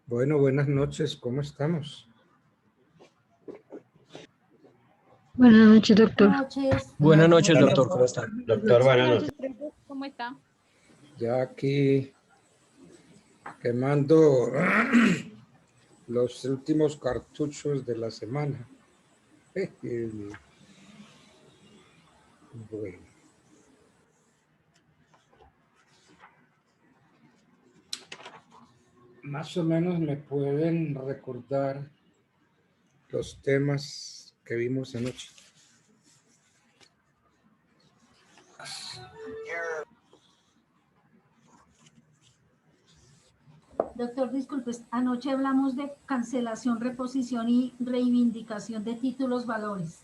Bueno, buenas noches, ¿cómo estamos? Buenas noches, doctor. Buenas noches, doctor, ¿cómo está? Doctor, buenas noches. ¿Cómo está? Ya aquí quemando los últimos cartuchos de la semana. Dios mío. Bueno. Más o menos me pueden recordar los temas que vimos anoche. Doctor, disculpe, anoche hablamos de cancelación, reposición y reivindicación de títulos valores.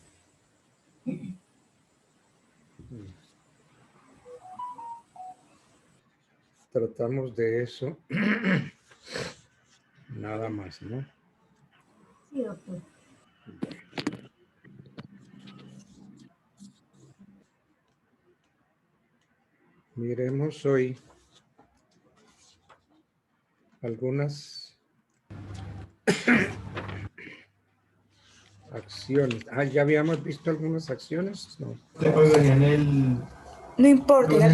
Tratamos de eso. Nada más, ¿no? Sí, doctor. Miremos hoy algunas acciones. Ah, ¿ya habíamos visto algunas acciones? No. No importa,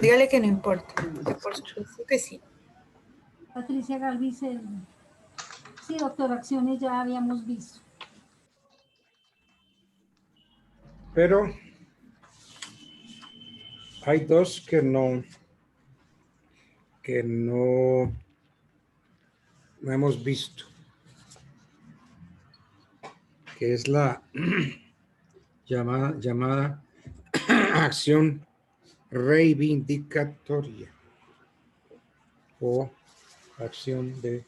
dígale que no importa. Que por supuesto que sí. Patricia Galvis, sí, doctor, acciones ya habíamos visto. Pero hay dos que no hemos visto, que es la llamada acción reivindicatoria o acción de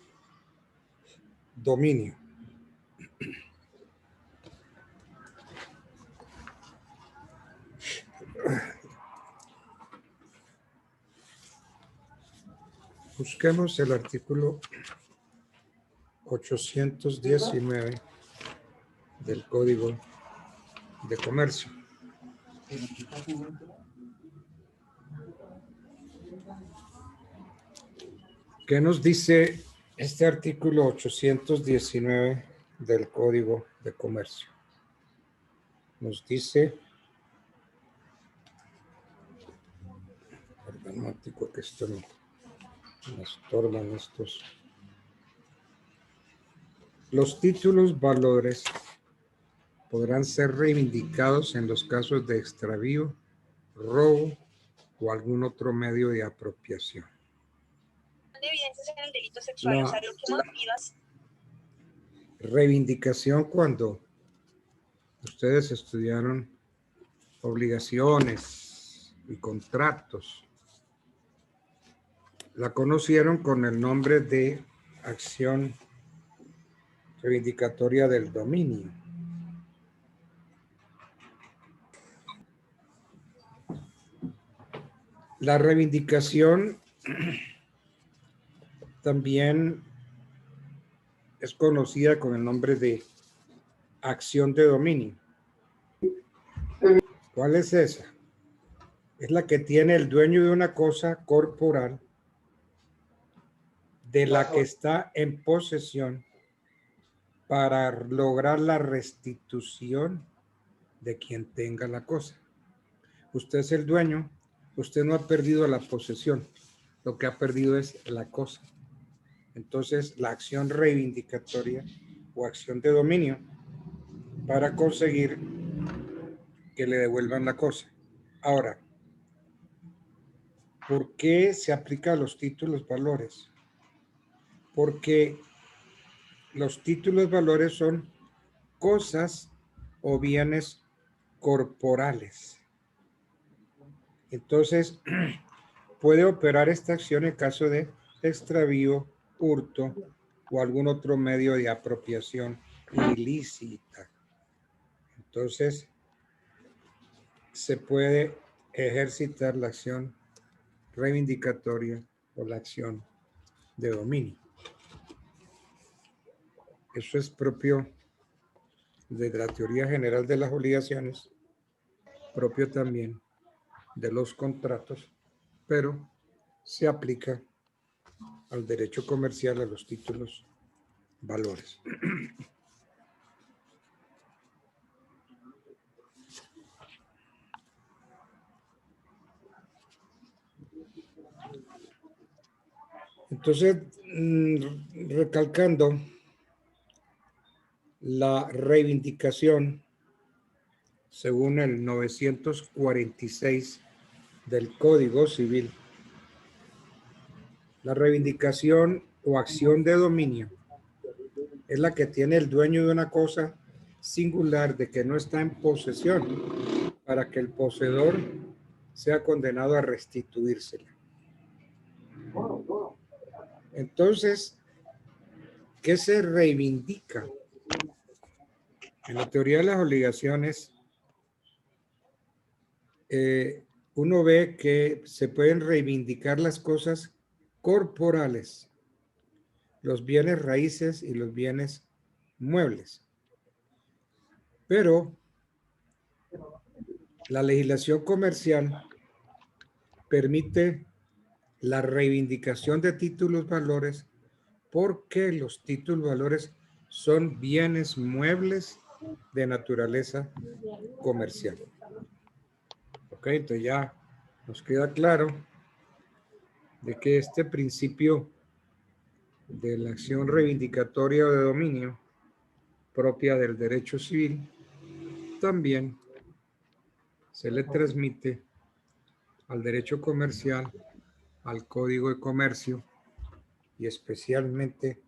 dominio. Busquemos el artículo 819 del Código de Comercio. ¿Qué nos dice este artículo 819 del Código de Comercio? Nos dice, perdón, que esto me estorban estos. Los títulos valores podrán ser reivindicados en los casos de extravío, robo o algún otro medio de apropiación. Evidencias en el delito sexual, o sea, lo que motivas. Reivindicación cuando ustedes estudiaron obligaciones y contratos. La conocieron con el nombre de acción reivindicatoria del dominio. La reivindicación también es conocida con el nombre de acción de dominio. ¿Cuál es esa? Es la que tiene el dueño de una cosa corporal de la que está en posesión para lograr la restitución de quien tenga la cosa. Usted es el dueño, usted no ha perdido la posesión, lo que ha perdido es la cosa. Entonces, la acción reivindicatoria o acción de dominio para conseguir que le devuelvan la cosa. Ahora, ¿por qué se aplica a los títulos valores? Porque los títulos valores son cosas o bienes corporales. Entonces, puede operar esta acción en caso de extravío, hurto o algún otro medio de apropiación ilícita. Entonces, se puede ejercitar la acción reivindicatoria o la acción de dominio. Eso es propio de la teoría general de las obligaciones, propio también de los contratos, pero se aplica al derecho comercial, a los títulos valores. Entonces, recalcando la reivindicación según el 946 del Código Civil, la reivindicación o acción de dominio es la que tiene el dueño de una cosa singular de que no está en posesión para que el poseedor sea condenado a restituírsela. Entonces, ¿qué se reivindica? En la teoría de las obligaciones, uno ve que se pueden reivindicar las cosas corporales, los bienes raíces y los bienes muebles. Pero la legislación comercial permite la reivindicación de títulos valores porque los títulos valores son bienes muebles de naturaleza comercial. Ok, entonces ya nos queda claro de que este principio de la acción reivindicatoria o de dominio propia del derecho civil también se le transmite al derecho comercial, al Código de Comercio y especialmente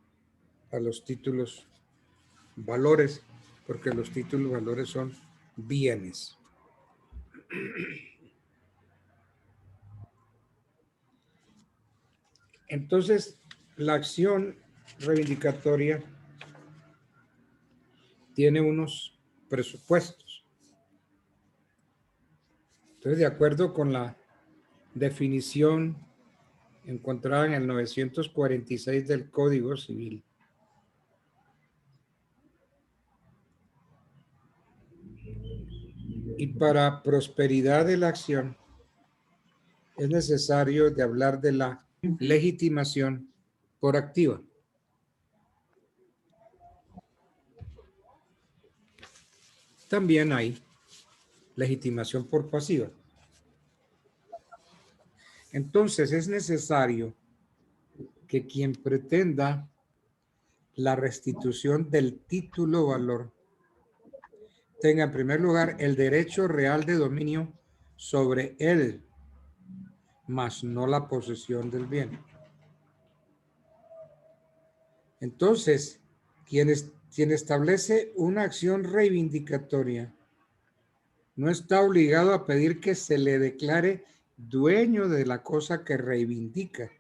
a los títulos valores, porque los títulos valores son bienes. Entonces, la acción reivindicatoria tiene unos presupuestos. Entonces, de acuerdo con la definición encontrada en el 946 del Código Civil, y para prosperidad de la acción, es necesario de hablar de la legitimación por activa. También hay legitimación por pasiva. Entonces es necesario que quien pretenda la restitución del título valor tenga en primer lugar el derecho real de dominio sobre él, mas no la posesión del bien. Entonces, quien establece una acción reivindicatoria no está obligado a pedir que se le declare dueño de la cosa que reivindica,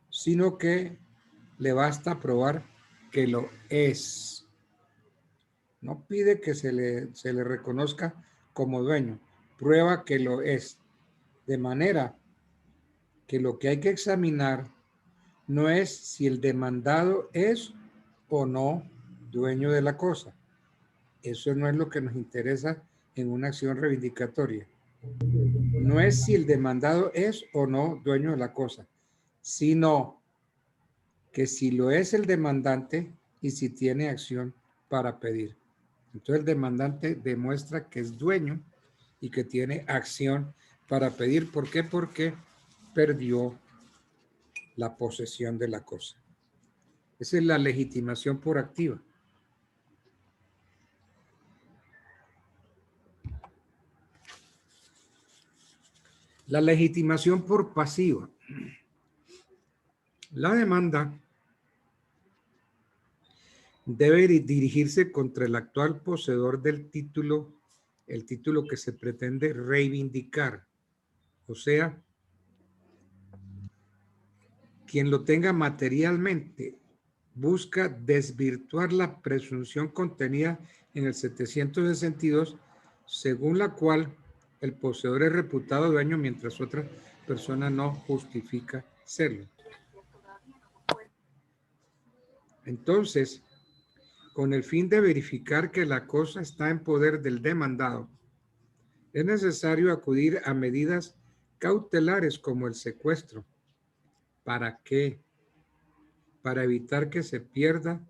sino que le basta probar que lo es. No pide que se le reconozca como dueño, prueba que lo es. De manera que lo que hay que examinar no es si el demandado es o no dueño de la cosa. Eso no es lo que nos interesa en una acción reivindicatoria. No es si el demandado es o no dueño de la cosa, sino que si lo es el demandante y si tiene acción para pedir. Entonces el demandante demuestra que es dueño y que tiene acción para pedir. ¿Por qué? Porque perdió la posesión de la cosa. Esa es la legitimación por activa. La legitimación por pasiva. La demanda debe dirigirse contra el actual poseedor del título, el título que se pretende reivindicar. O sea, quien lo tenga materialmente busca desvirtuar la presunción contenida en el 762, según la cual el poseedor es reputado dueño mientras otra persona no justifica serlo. Entonces, con el fin de verificar que la cosa está en poder del demandado, es necesario acudir a medidas cautelares como el secuestro, ¿Para qué? Para evitar que se pierda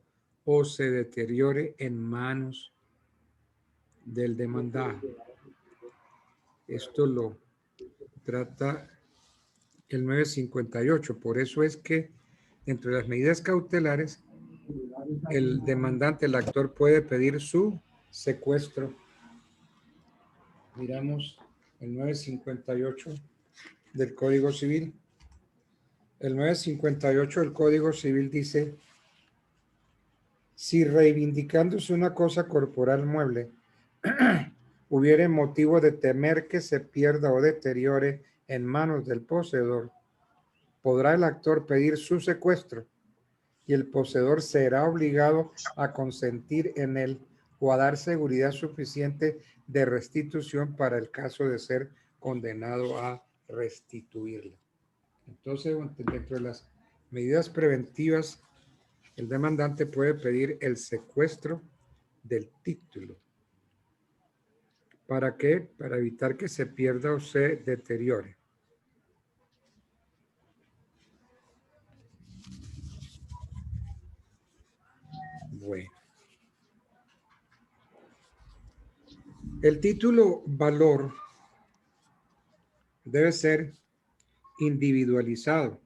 o se deteriore en manos del demandado. Esto lo trata el 958. Por eso es que dentro de las medidas cautelares, el demandante, el actor, puede pedir su secuestro. Miramos el 958 del Código Civil. El 958 del Código Civil dice: si reivindicándose una cosa corporal mueble hubiere motivo de temer que se pierda o deteriore en manos del poseedor, podrá el actor pedir su secuestro y el poseedor será obligado a consentir en él o a dar seguridad suficiente de restitución para el caso de ser condenado a restituirla. Entonces, dentro de las medidas preventivas, el demandante puede pedir el secuestro del título. ¿Para qué? Para evitar que se pierda o se deteriore. Bueno. El título valor debe ser individualizado,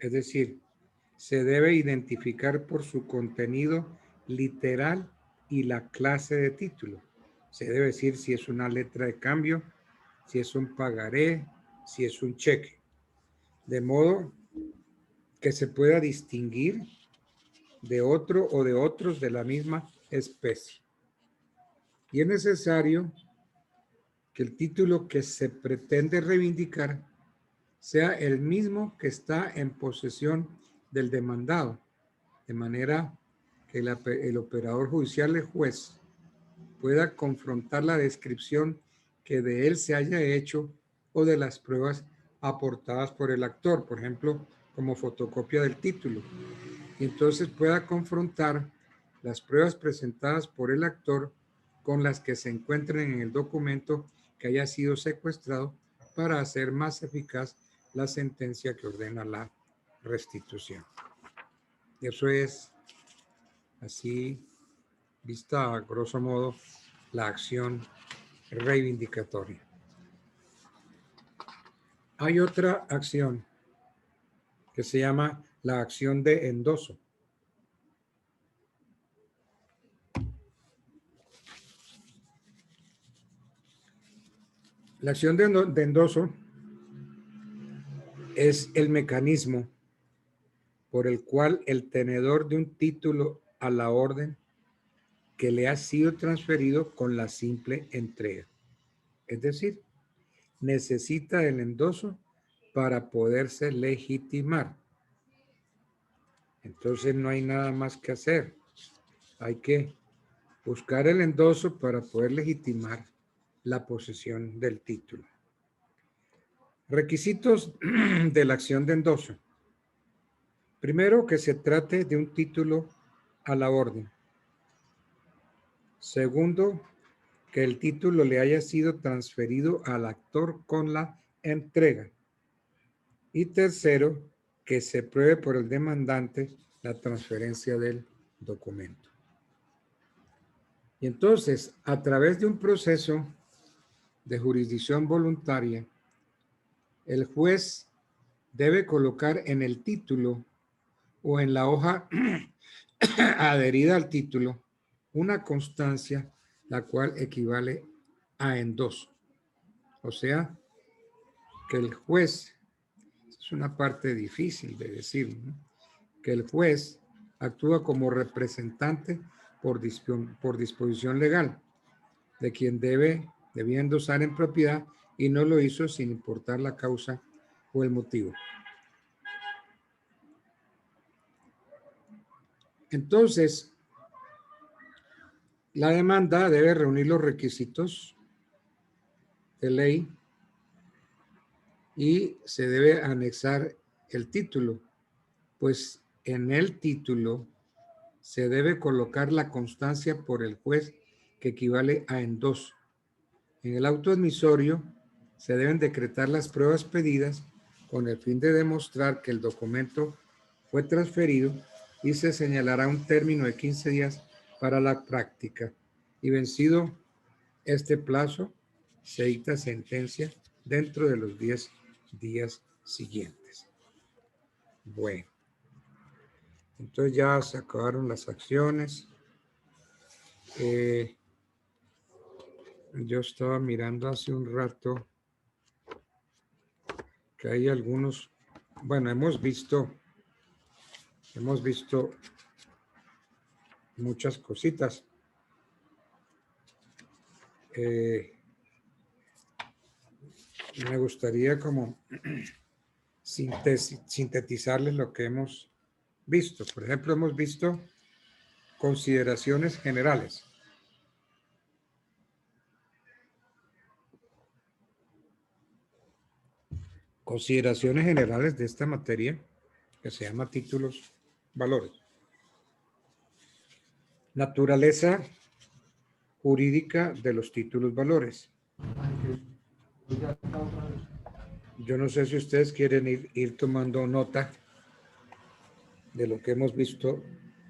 es decir, se debe identificar por su contenido literal y la clase de título. Se debe decir si es una letra de cambio, si es un pagaré, si es un cheque, de modo que se pueda distinguir de otro o de otros de la misma especie. Y es necesario que el título que se pretende reivindicar sea el mismo que está en posesión del demandado, de manera que el operador judicial, el juez, pueda confrontar la descripción que de él se haya hecho o de las pruebas aportadas por el actor, por ejemplo, como fotocopia del título, y entonces pueda confrontar las pruebas presentadas por el actor con las que se encuentren en el documento que haya sido secuestrado para hacer más eficaz la sentencia que ordena la restitución. Eso es, así, vista a grosso modo, la acción reivindicatoria. Hay otra acción que se llama la acción de endoso. La acción de endoso es el mecanismo por el cual el tenedor de un título a la orden que le ha sido transferido con la simple entrega. Es decir, necesita el endoso para poderse legitimar. Entonces no hay nada más que hacer. Hay que buscar el endoso para poder legitimar la posesión del título. Requisitos de la acción de endoso. Primero, que se trate de un título a la orden. Segundo, que el título le haya sido transferido al actor con la entrega. Y tercero, que se pruebe por el demandante la transferencia del documento. Y entonces, a través de un proceso de jurisdicción voluntaria, el juez debe colocar en el título o en la hoja adherida al título una constancia, la cual equivale a endoso. O sea, que el juez, es una parte difícil de decir, ¿no?, que el juez actúa como representante por disposición legal de quien debía endosar en propiedad y no lo hizo sin importar la causa o el motivo. Entonces, la demanda debe reunir los requisitos de ley y se debe anexar el título, pues en el título se debe colocar la constancia por el juez que equivale a endoso. En el auto admisorio se deben decretar las pruebas pedidas con el fin de demostrar que el documento fue transferido y se señalará un término de 15 días para la práctica. Y vencido este plazo, se dicta sentencia dentro de los 10 días siguientes. Bueno, entonces ya se acabaron las acciones. Yo estaba mirando hace un rato que hay algunos, bueno, hemos visto muchas cositas. Me gustaría como sintetizarles lo que hemos visto. Por ejemplo, hemos visto consideraciones generales. Consideraciones generales de esta materia que se llama títulos, valores. Naturaleza jurídica de los títulos, valores. Yo no sé si ustedes quieren ir tomando nota de lo que hemos visto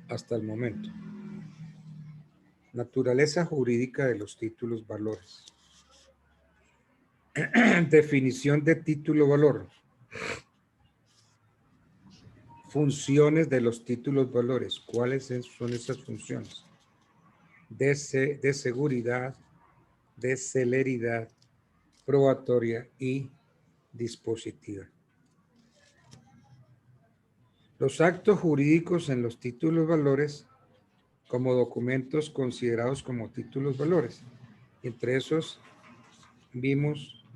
hasta el momento. Naturaleza jurídica de los títulos, valores. Definición de título, valor. Funciones de los títulos, valores. ¿Cuáles son esas funciones? De seguridad, de celeridad, probatoria y dispositiva. Los actos jurídicos en los títulos, valores, como documentos considerados como títulos, valores. Entre esos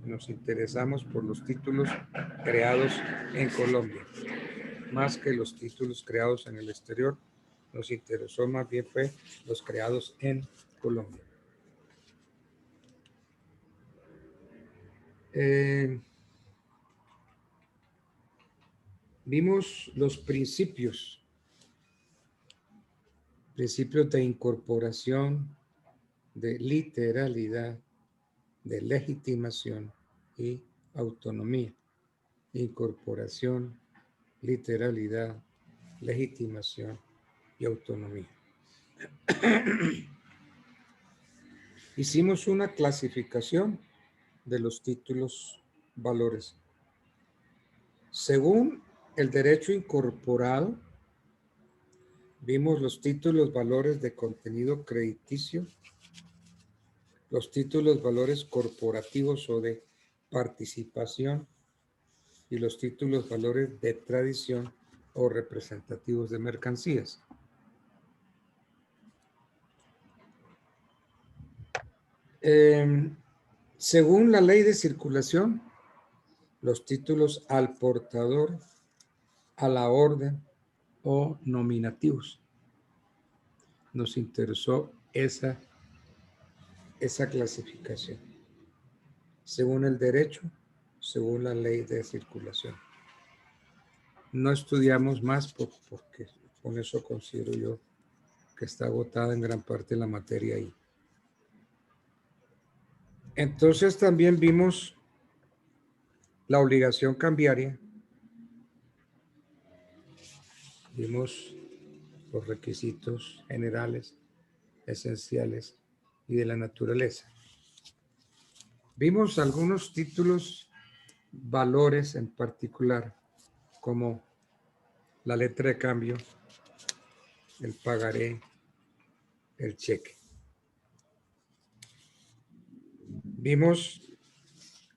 nos interesamos por los títulos creados en Colombia. Más que los títulos creados en el exterior, nos interesó más bien fue los creados en Colombia. Vimos los principios de incorporación, de literalidad, de legitimación y autonomía. Incorporación, literalidad, legitimación y autonomía. Hicimos una clasificación de los títulos, valores. Según el derecho incorporado, vimos los títulos, valores de contenido crediticio, los títulos, valores corporativos o de participación y los títulos, valores de tradición o representativos de mercancías. Según la ley de circulación, los títulos al portador, a la orden o nominativos. Nos interesó esa clasificación. Según el derecho, según la ley de circulación. No estudiamos más porque con eso considero yo que está agotada en gran parte la materia ahí. Entonces también vimos la obligación cambiaria. Vimos los requisitos generales, esenciales y de la naturaleza. Vimos algunos títulos, valores en particular, como la letra de cambio, el pagaré, el cheque. Vimos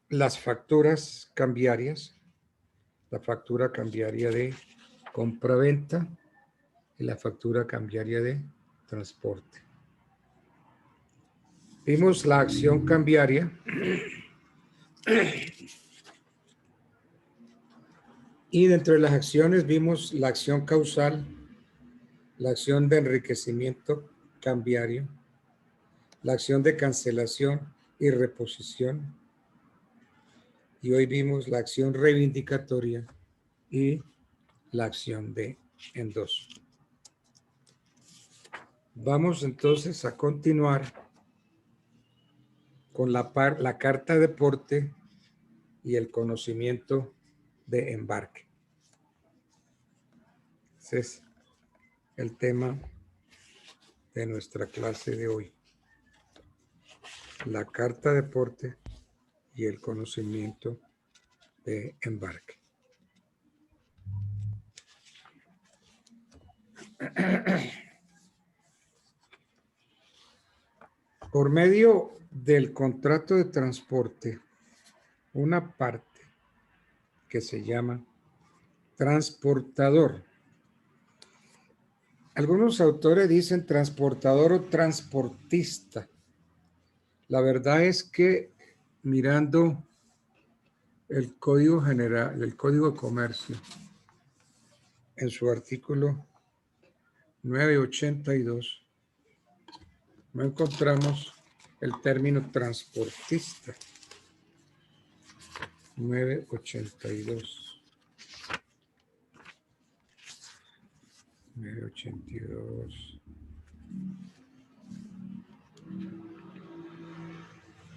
las facturas cambiarias, la factura cambiaria de compra-venta y la factura cambiaria de transporte. Vimos la acción cambiaria y dentro de las acciones vimos la acción causal, la acción de enriquecimiento cambiario, la acción de cancelación y reposición, y hoy vimos la acción reivindicatoria y la acción de endoso. Vamos entonces a continuar con la carta de porte y el conocimiento de embarque. Ese es el tema de nuestra clase de hoy. La carta de porte y el conocimiento de embarque. Por medio del contrato de transporte, una parte que se llama transportador. Algunos autores dicen transportador o transportista. La verdad es que mirando el Código General, el Código de Comercio, en su artículo 982, no encontramos el término transportista. 982. 982.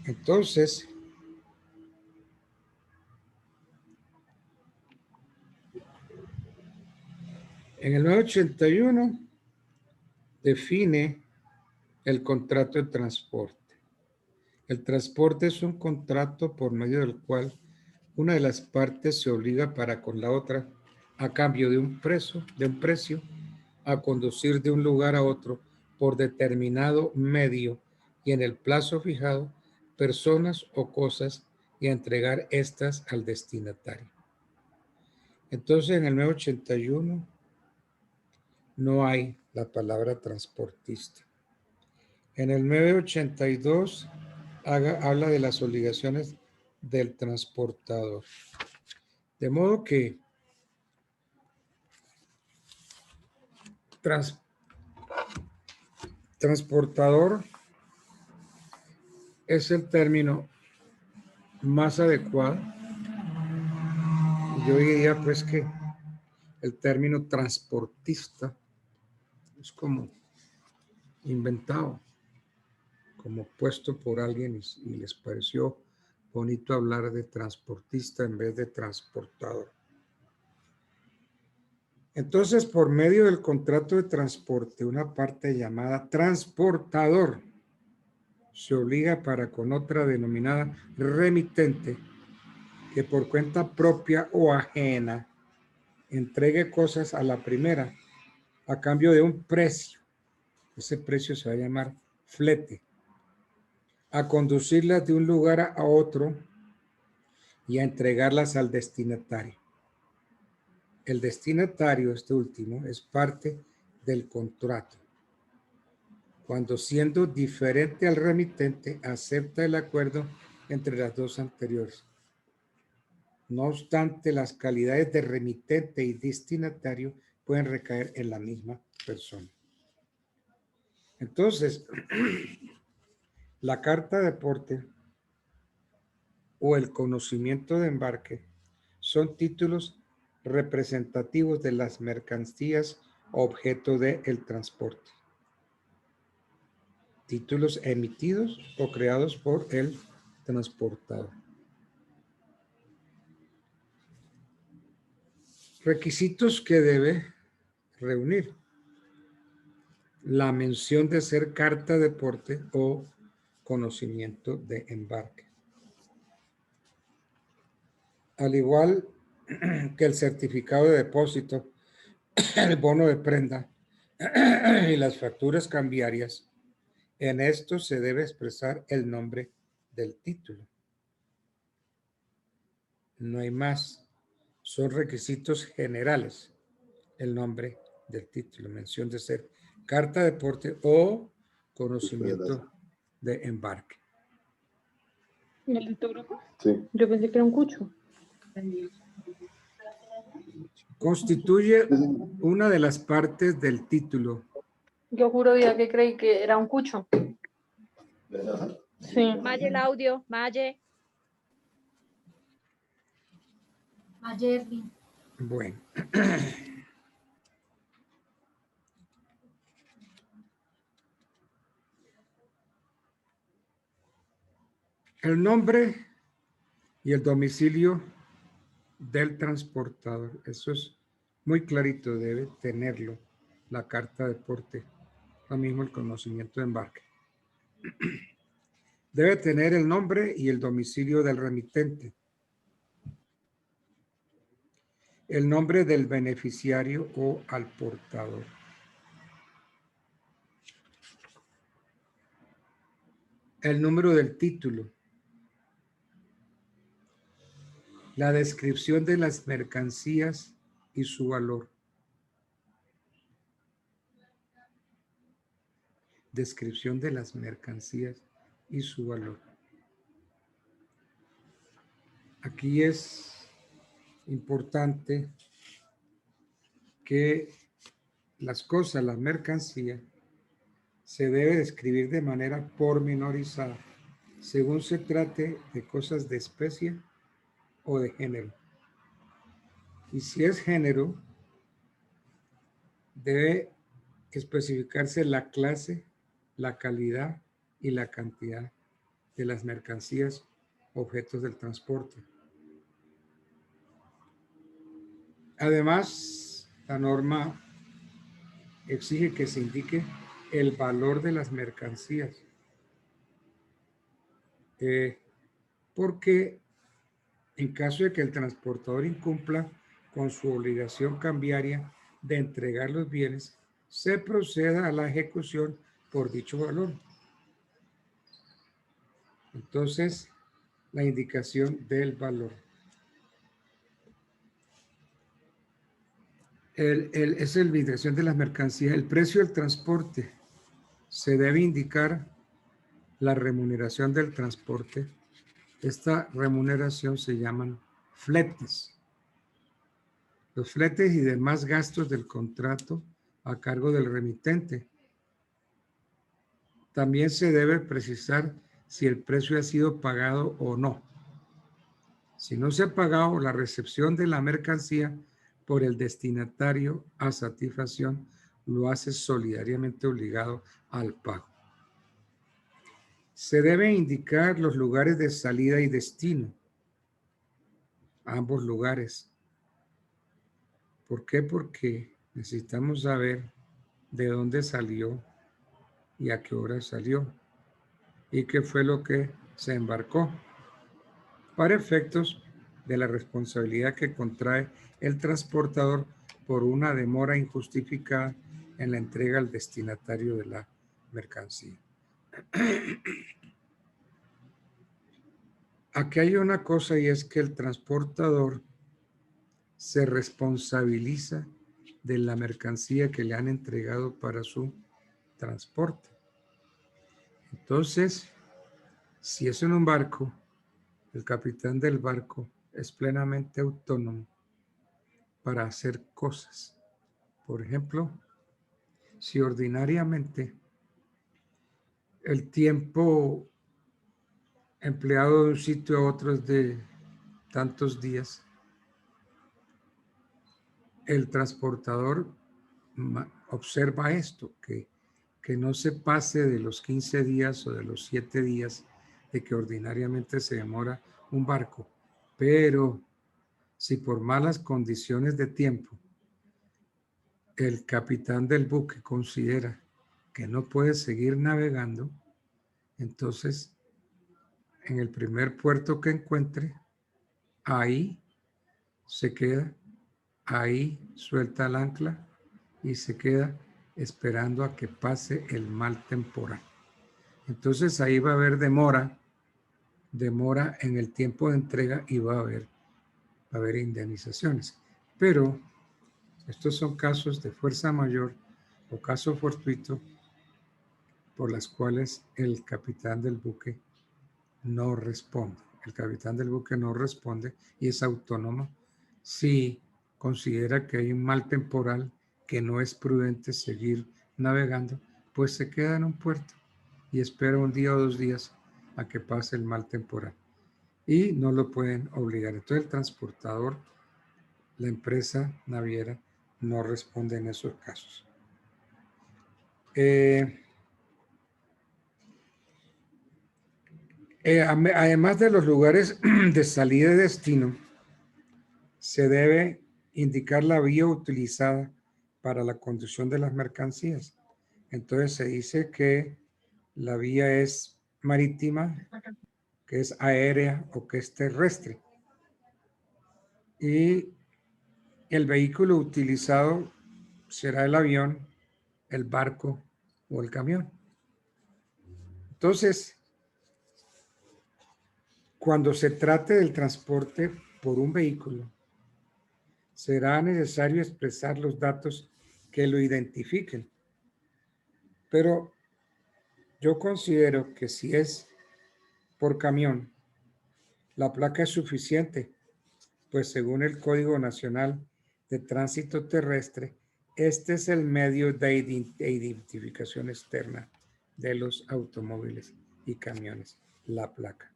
Entonces, en el 981 define el contrato de transporte. El transporte es un contrato por medio del cual una de las partes se obliga para con la otra a cambio de un precio a conducir de un lugar a otro por determinado medio y en el plazo fijado personas o cosas y a entregar estas al destinatario. Entonces en el 981 no hay la palabra transportista. En el 982 habla de las obligaciones del transportador. De modo que transportador es el término más adecuado. Yo diría pues que el término transportista es como inventado, como puesto por alguien y les pareció bonito hablar de transportista en vez de transportador. Entonces, por medio del contrato de transporte, una parte llamada transportador se obliga para con otra denominada remitente que por cuenta propia o ajena entregue cosas a la primera a cambio de un precio. Ese precio se va a llamar flete. A conducirlas de un lugar a otro y a entregarlas al destinatario. El destinatario, este último, es parte del contrato. Cuando siendo diferente al remitente, acepta el acuerdo entre las dos anteriores. No obstante, las calidades de remitente y destinatario pueden recaer en la misma persona. Entonces, la carta de porte o el conocimiento de embarque son títulos representativos de las mercancías objeto del transporte. Títulos emitidos o creados por el transportador. Requisitos que debe reunir. La mención de ser carta de porte o conocimiento de embarque. Al igual que el certificado de depósito, el bono de prenda y las facturas cambiarias, en esto se debe expresar el nombre del título. No hay más. Son requisitos generales. El nombre del título, mención de ser carta de porte o conocimiento de embarque. ¿Y el de tu grupo? Sí. Yo pensé que era un cucho. Constituye una de las partes del título. Yo juro vida que creí que era un cucho. Sí. Maye el audio, Maye. Ayer, Bueno. El nombre y el domicilio del transportador. Eso es muy clarito, debe tenerlo la carta de porte. Lo mismo el conocimiento de embarque. Debe tener el nombre y el domicilio del remitente, el nombre del beneficiario o al portador. El número del título, la descripción de las mercancías y su valor. Descripción de las mercancías y su valor. Aquí es importante que las cosas, las mercancías, se debe describir de manera pormenorizada, según se trate de cosas de especie o de género. Y si es género, debe especificarse la clase, la calidad y la cantidad de las mercancías, objetos del transporte. Además, la norma exige que se indique el valor de las mercancías, porque en caso de que el transportador incumpla con su obligación cambiaria de entregar los bienes, se proceda a la ejecución por dicho valor. Entonces, la indicación del valor. Es la indicación de las mercancías. El precio del transporte. Se debe indicar la remuneración del transporte. Esta remuneración se llaman fletes. Los fletes y demás gastos del contrato a cargo del remitente. También se debe precisar si el precio ha sido pagado o no. Si no se ha pagado, la recepción de la mercancía por el destinatario a satisfacción lo hace solidariamente obligado al pago. Se debe indicar los lugares de salida y destino, ambos lugares. ¿Por qué? Porque necesitamos saber de dónde salió y a qué hora salió y qué fue lo que se embarcó, para efectos de la responsabilidad que contrae el transportador por una demora injustificada en la entrega al destinatario de la mercancía. Aquí hay una cosa, y es que el transportador se responsabiliza de la mercancía que le han entregado para su transporte. Entonces, si es en un barco, el capitán del barco es plenamente autónomo para hacer cosas. Por ejemplo, si ordinariamente el tiempo empleado de un sitio a otro es de tantos días, el transportador observa esto, que no se pase de los 15 días o de los 7 días de que ordinariamente se demora un barco. Pero si por malas condiciones de tiempo el capitán del buque considera que no puede seguir navegando, entonces en el primer puerto que encuentre, ahí se queda, ahí suelta el ancla y se queda esperando a que pase el mal temporal. Entonces ahí va a haber demora en el tiempo de entrega y va a haber indemnizaciones. Pero estos son casos de fuerza mayor o caso fortuito por las cuales el capitán del buque no responde. El capitán del buque no responde y es autónomo si considera que hay un mal temporal, que no es prudente seguir navegando, pues se queda en un puerto y espera un día o 2 días a que pase el mal temporal. Y no lo pueden obligar. Entonces el transportador, la empresa naviera, no responde en esos casos. Además de los lugares de salida y destino, se debe indicar la vía utilizada para la conducción de las mercancías. Entonces se dice que la vía es marítima, que es aérea o que es terrestre. Y el vehículo utilizado será el avión, el barco o el camión. Entonces, cuando se trate del transporte por un vehículo, será necesario expresar los datos que lo identifiquen. Pero yo considero que si es por camión, la placa es suficiente, pues según el Código Nacional de Tránsito Terrestre, este es el medio de identificación externa de los automóviles y camiones, la placa.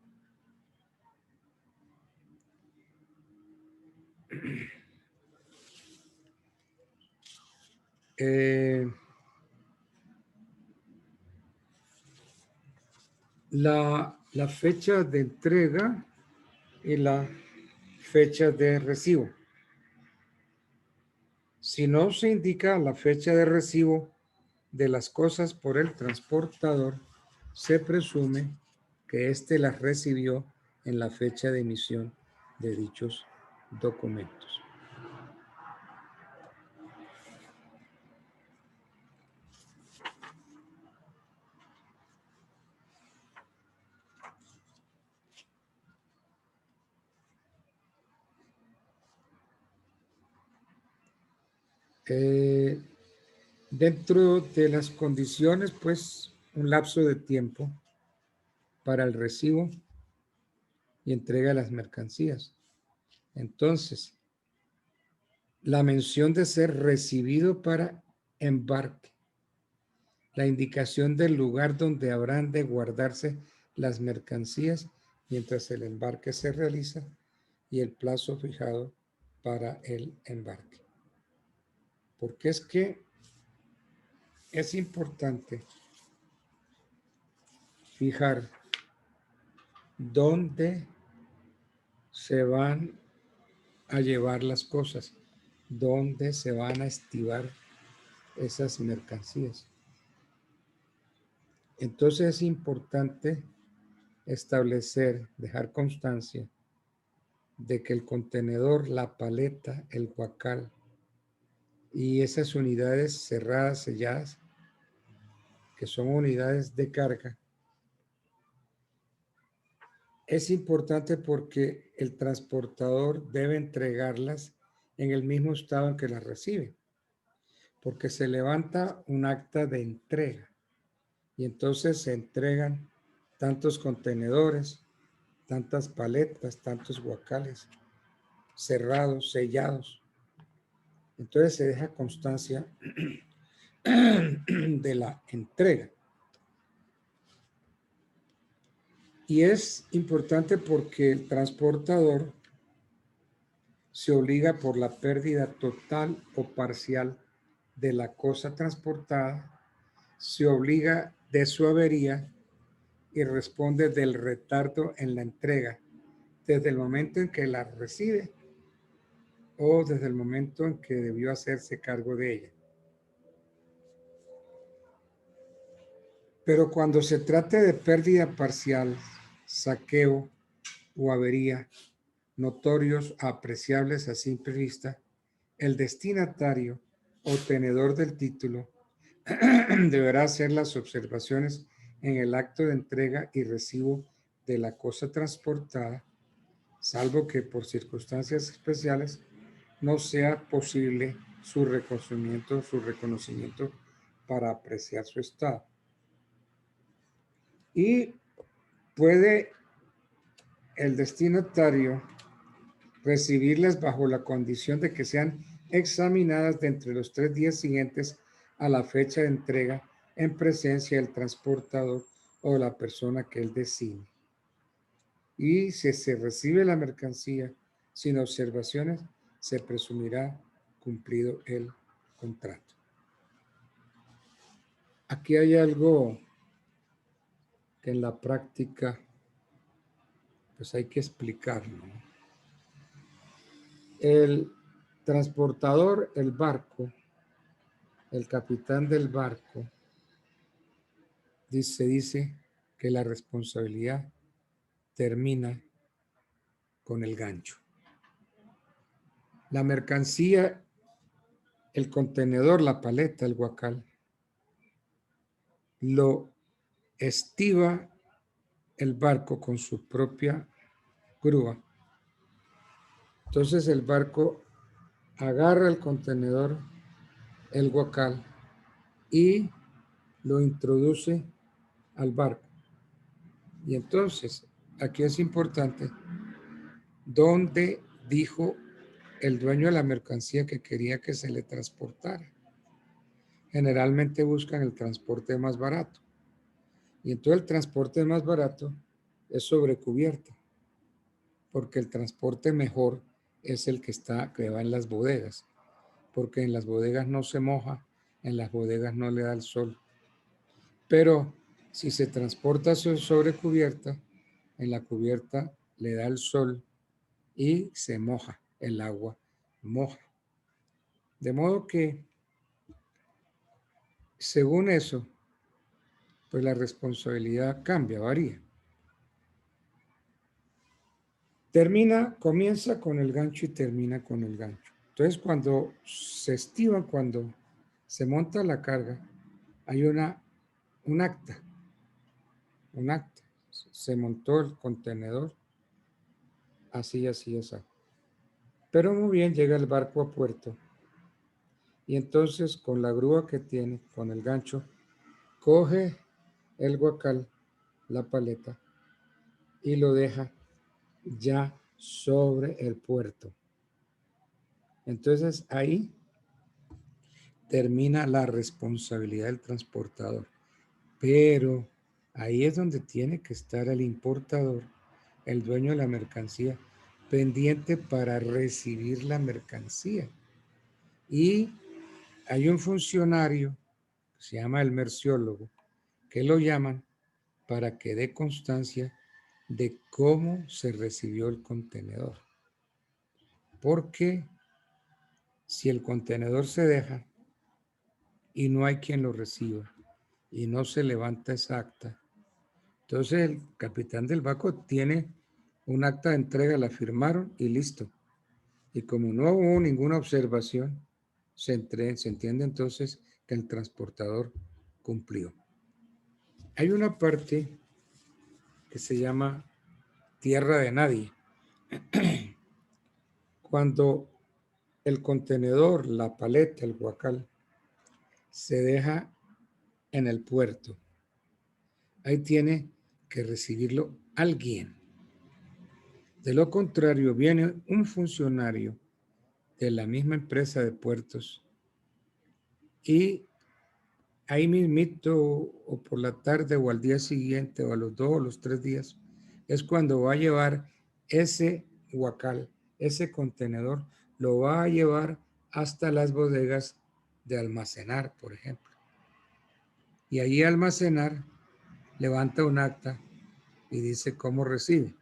La fecha de entrega y la fecha de recibo. Si no se indica la fecha de recibo de las cosas por el transportador, se presume que éste las recibió en la fecha de emisión de dichos documentos. Dentro de las condiciones, pues, un lapso de tiempo para el recibo y entrega de las mercancías. Entonces, la mención de ser recibido para embarque, la indicación del lugar donde habrán de guardarse las mercancías mientras el embarque se realiza y el plazo fijado para el embarque. Porque es que es importante fijar dónde se van a llevar las cosas, dónde se van a estivar esas mercancías. Entonces es importante establecer, dejar constancia de que el contenedor, la paleta, el guacal y esas unidades cerradas, selladas, que son unidades de carga, es importante porque el transportador debe entregarlas en el mismo estado en que las recibe, porque se levanta un acta de entrega y entonces se entregan tantos contenedores, tantas paletas, tantos guacales cerrados, sellados. Entonces se deja constancia de la entrega. Y es importante porque el transportador se obliga por la pérdida total o parcial de la cosa transportada, se obliga de su avería y responde del retardo en la entrega desde el momento en que la recibe o desde el momento en que debió hacerse cargo de ella. Pero cuando se trate de pérdida parcial, saqueo o avería, notorios, apreciables a simple vista, el destinatario o tenedor del título deberá hacer las observaciones en el acto de entrega y recibo de la cosa transportada, salvo que por circunstancias especiales no sea posible su reconocimiento para apreciar su estado. Y puede el destinatario recibirlas bajo la condición de que sean examinadas dentro de los 3 días siguientes a la fecha de entrega en presencia del transportador o la persona que él designe. Y si se recibe la mercancía sin observaciones, se presumirá cumplido el contrato. Aquí hay algo que en la práctica pues hay que explicarlo. el transportador, el barco, el capitán del barco, dice que la responsabilidad termina con el gancho. La mercancía, el contenedor, la paleta, el guacal, lo estiva el barco con su propia grúa. Entonces el barco agarra el contenedor, el guacal, y lo introduce al barco. Y entonces, aquí es importante, ¿dónde dijo el dueño de la mercancía que quería que se le transportara? Generalmente buscan el transporte más barato. Y entonces el transporte más barato es sobre cubierta, porque el transporte mejor es el que va en las bodegas, porque en las bodegas no se moja, en las bodegas no le da el sol. Pero si se transporta sobre cubierta, en la cubierta le da el sol y se moja, el agua moja. De modo que, según eso, pues la responsabilidad cambia, varía. Comienza con el gancho y termina con el gancho. Entonces, cuando se estiva, cuando se monta la carga, hay un acta. Un acta. Se montó el contenedor así, así, así. Pero muy bien, llega el barco a puerto. Y entonces, con la grúa que tiene, con el gancho, coge el guacal, la paleta, y lo deja ya sobre el puerto. Entonces, ahí termina la responsabilidad del transportador. Pero ahí es donde tiene que estar el importador, el dueño de la mercancía, pendiente para recibir la mercancía. Y hay un funcionario que se llama el merciólogo, que lo llaman para que dé constancia de cómo se recibió el contenedor. Porque si el contenedor se deja y no hay quien lo reciba y no se levanta esa acta, entonces el capitán del barco tiene un acta de entrega, la firmaron y listo. Y como no hubo ninguna observación, se entiende entonces que el transportador cumplió. Hay una parte que se llama tierra de nadie. Cuando el contenedor, la paleta, el guacal, se deja en el puerto, ahí tiene que recibirlo alguien. De lo contrario, viene un funcionario de la misma empresa de puertos y ahí mismito o por la tarde o al día siguiente o a los 2 o los 3 días es cuando va a llevar ese guacal, ese contenedor, lo va a llevar hasta las bodegas de almacenar, por ejemplo. Y ahí almacenar levanta un acta y dice cómo recibe.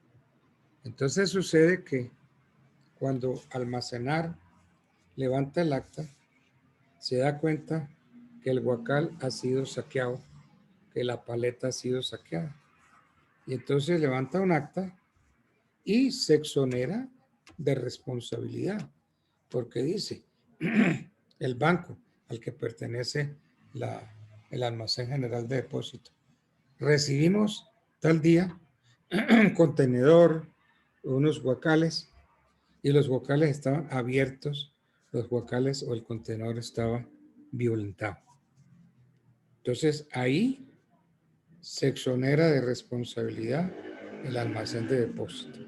Entonces sucede que cuando almacenar levanta el acta, se da cuenta que el guacal ha sido saqueado, que la paleta ha sido saqueada. Y entonces levanta un acta y se exonera de responsabilidad, porque dice, el banco al que pertenece el almacén general de depósito, recibimos tal día un contenedor, unos guacales, y los guacales estaban abiertos, los guacales o el contenedor estaba violentado. Entonces ahí se exonera de responsabilidad el almacén de depósito.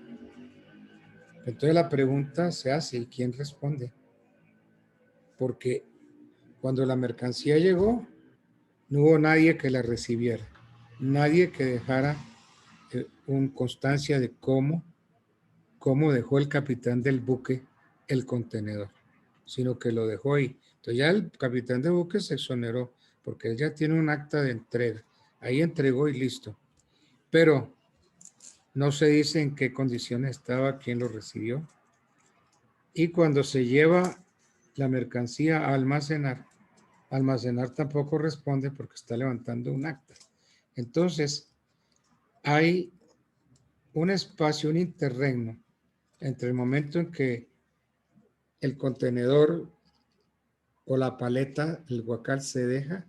Entonces la pregunta se hace, ¿y quién responde? Porque cuando la mercancía llegó, no hubo nadie que la recibiera, nadie que dejara constancia de cómo dejó el capitán del buque el contenedor, sino que lo dejó ahí. Entonces ya el capitán del buque se exoneró, porque él ya tiene un acta de entrega. Ahí entregó y listo. Pero no se dice en qué condiciones estaba, quién lo recibió. Y cuando se lleva la mercancía a almacenar, almacenar tampoco responde porque está levantando un acta. Entonces, hay un espacio, un interregno entre el momento en que el contenedor o la paleta, el guacal, se deja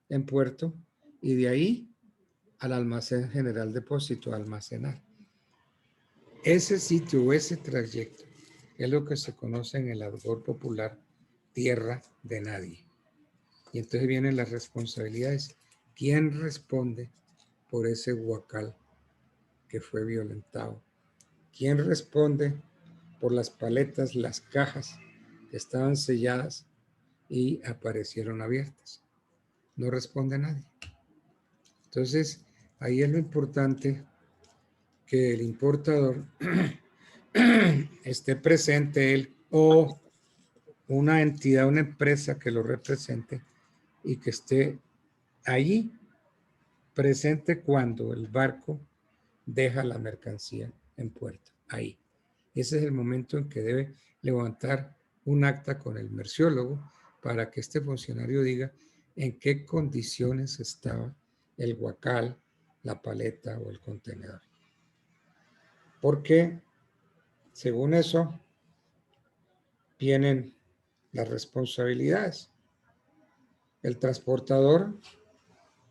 en puerto y de ahí al almacén general depósito a almacenar. Ese sitio o ese trayecto es lo que se conoce en el argot popular tierra de nadie. Y entonces vienen las responsabilidades. ¿Quién responde por ese guacal que fue violentado? ¿Quién responde por las paletas, las cajas que estaban selladas y aparecieron abiertas? No responde nadie. Entonces, ahí es lo importante que el importador esté presente él o una entidad, una empresa que lo represente y que esté allí presente cuando el barco deja la mercancía en puerto. Ahí. Ese es el momento en que debe levantar un acta con el merciólogo para que este funcionario diga en qué condiciones estaba el guacal, la paleta o el contenedor. Porque según eso vienen las responsabilidades. El transportador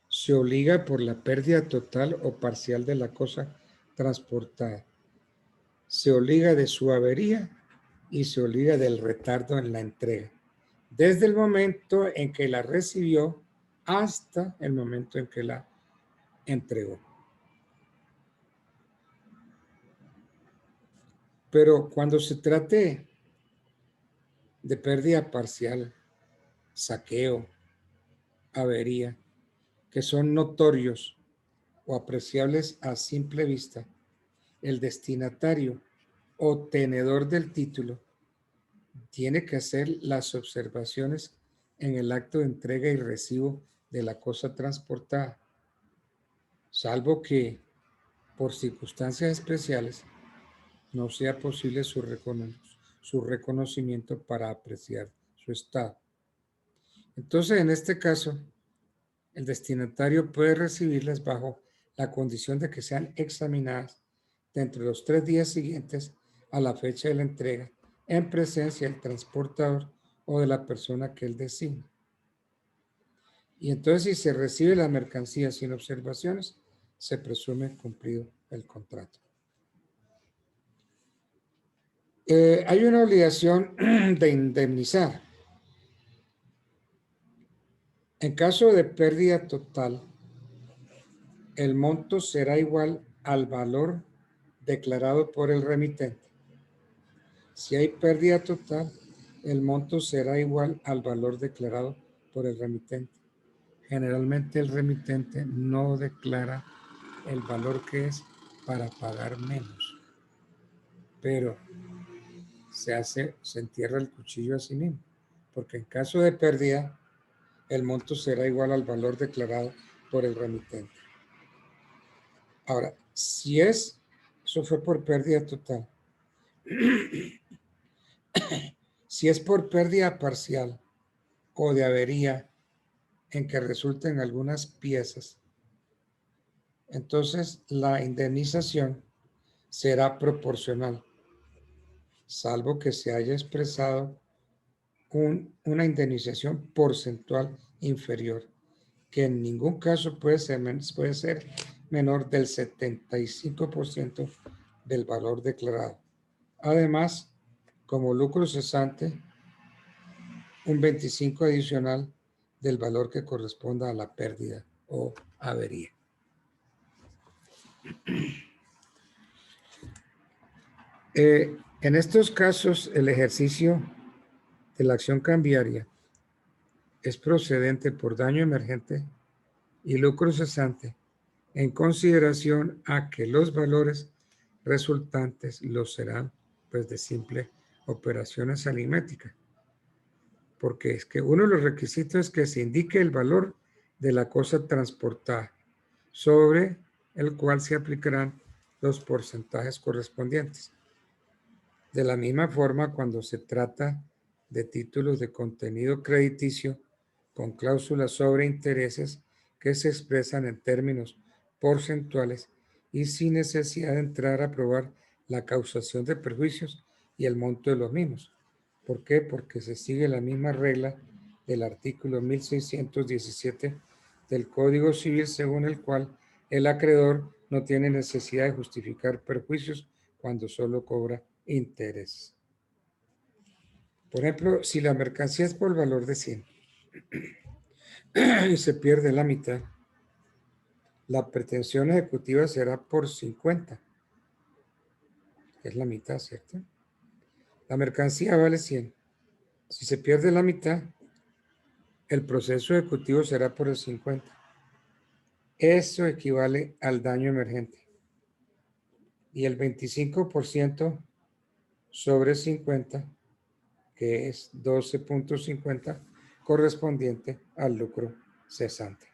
se obliga por la pérdida total o parcial de la cosa transportada. Se obliga de su avería y se obliga del retardo en la entrega. Desde el momento en que la recibió hasta el momento en que la entregó. Pero cuando se trate de pérdida parcial, saqueo, avería, que son notorios o apreciables a simple vista, el destinatario o tenedor del título tiene que hacer las observaciones en el acto de entrega y recibo de la cosa transportada, salvo que por circunstancias especiales no sea posible su reconocimiento para apreciar su estado. Entonces, en este caso, el destinatario puede recibirlas bajo la condición de que sean examinadas dentro de los 3 días siguientes a la fecha de la entrega en presencia del transportador o de la persona que él designe. Y entonces, si se recibe la mercancía sin observaciones, se presume cumplido el contrato. Hay una obligación de indemnizar. En caso de pérdida total, el monto será igual al valor declarado por el remitente. Si hay pérdida total, el monto será igual al valor declarado por el remitente. Generalmente el remitente no declara el valor que es para pagar menos, pero se entierra el cuchillo a sí mismo, porque en caso de pérdida, el monto será igual al valor declarado por el remitente. Ahora, si eso fue por pérdida total. Si es por pérdida parcial o de avería en que resulten algunas piezas, entonces la indemnización será proporcional, salvo que se haya expresado una indemnización porcentual inferior, que en ningún caso puede ser menor del 75% del valor declarado. Además, como lucro cesante, un 25% adicional del valor que corresponda a la pérdida o avería. En estos casos, el ejercicio de la acción cambiaria es procedente por daño emergente y lucro cesante en consideración a que los valores resultantes los serán pues de simple operaciones aritméticas, porque es que uno de los requisitos es que se indique el valor de la cosa transportada sobre el cual se aplicarán los porcentajes correspondientes. De la misma forma, cuando se trata de títulos de contenido crediticio con cláusulas sobre intereses que se expresan en términos porcentuales y sin necesidad de entrar a probar la causación de perjuicios y el monto de los mismos. ¿Por qué? Porque se sigue la misma regla del artículo 1617 del Código Civil, según el cual el acreedor no tiene necesidad de justificar perjuicios cuando solo cobra interés. Por ejemplo, si la mercancía es por valor de 100 y se pierde la mitad, la pretensión ejecutiva será por 50, que es la mitad, ¿cierto? La mercancía vale 100. Si se pierde la mitad, el proceso ejecutivo será por el 50. Eso equivale al daño emergente. Y el 25% sobre 50, que es 12.50, correspondiente al lucro cesante.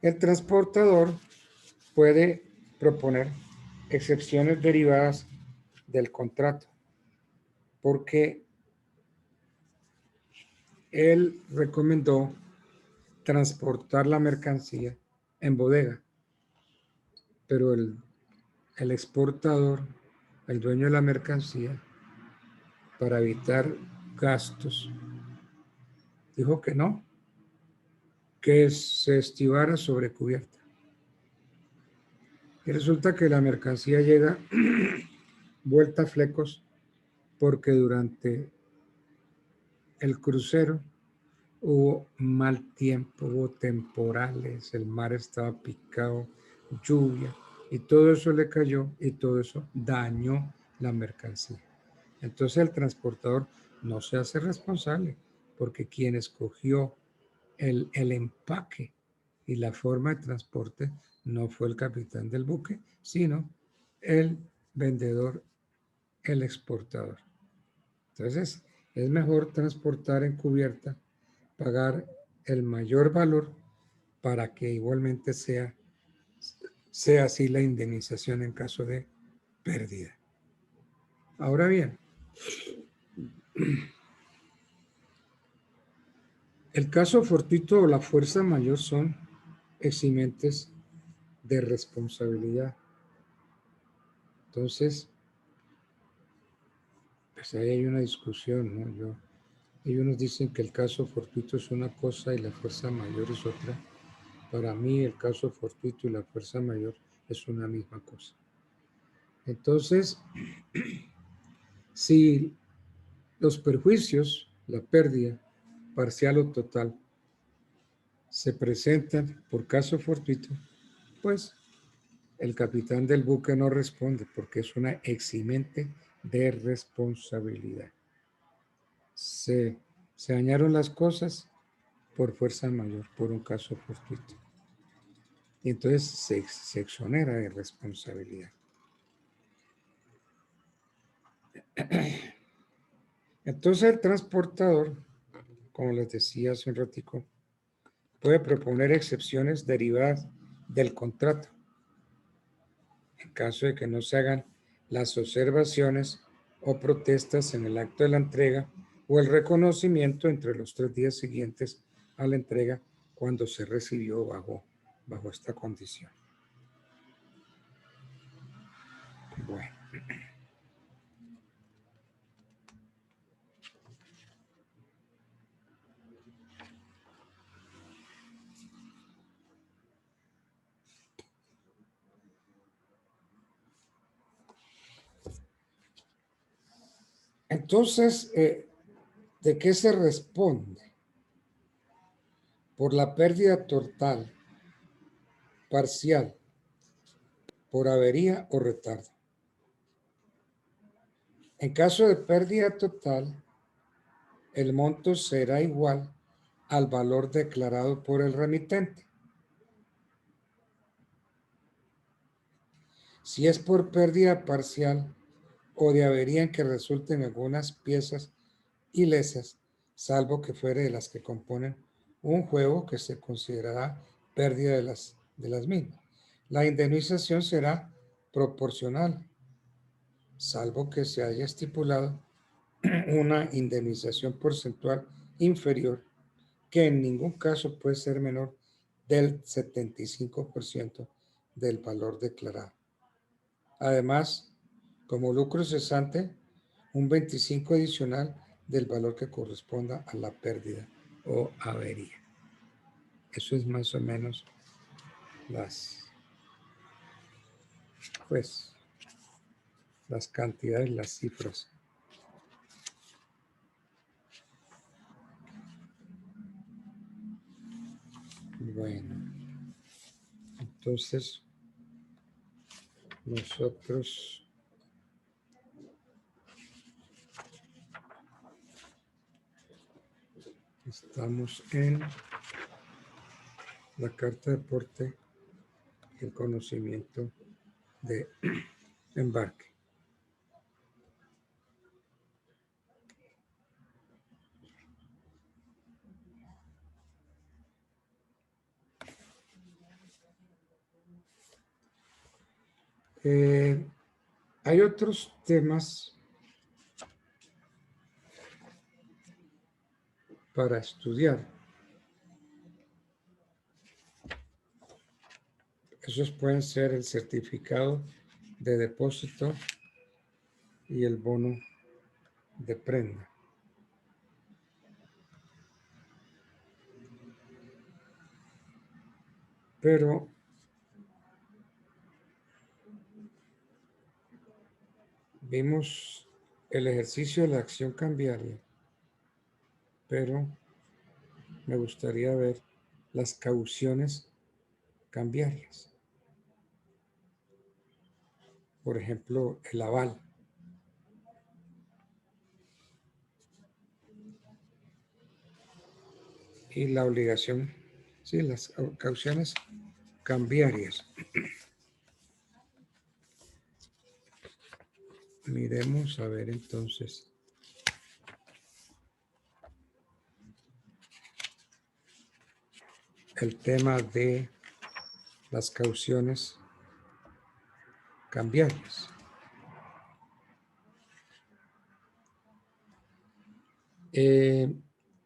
El transportador puede proponer excepciones derivadas del contrato, porque él recomendó transportar la mercancía en bodega, pero el exportador, el dueño de la mercancía, para evitar gastos, dijo que no, que se estivara sobre cubierta. Y resulta que la mercancía llega vuelta a flecos porque durante el crucero hubo mal tiempo, hubo temporales, el mar estaba picado, lluvia, y todo eso le cayó y todo eso dañó la mercancía. Entonces el transportador no se hace responsable porque quien escogió el empaque y la forma de transporte no fue el capitán del buque, sino el vendedor, el exportador. Entonces, es mejor transportar en cubierta, pagar el mayor valor para que igualmente sea así la indemnización en caso de pérdida. Ahora bien, el caso fortuito o la fuerza mayor son eximentes de responsabilidad. Entonces, pues ahí hay una discusión, ¿no? Ellos dicen que el caso fortuito es una cosa y la fuerza mayor es otra. Para mí el caso fortuito y la fuerza mayor es una misma cosa. Entonces, si los perjuicios, la pérdida parcial o total, se presentan por caso fortuito, pues el capitán del buque no responde porque es una eximente de responsabilidad. Se dañaron las cosas por fuerza mayor, por un caso fortuito. Y entonces se exonera de responsabilidad. Entonces el transportador, como les decía hace un ratico, puede proponer excepciones derivadas del contrato en caso de que no se hagan las observaciones o protestas en el acto de la entrega o el reconocimiento entre los 3 días siguientes a la entrega cuando se recibió bajo esta condición. Bueno. Entonces, ¿de qué se responde? Por la pérdida total, parcial, por avería o retardo. En caso de pérdida total, el monto será igual al valor declarado por el remitente. Si es por pérdida parcial o de avería en que resulten algunas piezas ilesas, salvo que fuere de las que componen un juego, que se considerará pérdida de las mismas. La indemnización será proporcional, salvo que se haya estipulado una indemnización porcentual inferior, que en ningún caso puede ser menor del 75% del valor declarado. Además, como lucro cesante, un 25 adicional del valor que corresponda a la pérdida o avería. Eso es más o menos las cantidades, las cifras. Bueno, entonces nosotros estamos en la carta de aporte y el conocimiento de embarque. Hay otros temas para estudiar. Esos pueden ser el certificado de depósito y el bono de prenda. Pero vimos el ejercicio de la acción cambiaria, pero me gustaría ver las cauciones cambiarias. Por ejemplo, el aval. Y la obligación, sí, las cauciones cambiarias. Miremos a ver entonces. El tema de las cauciones cambiarias.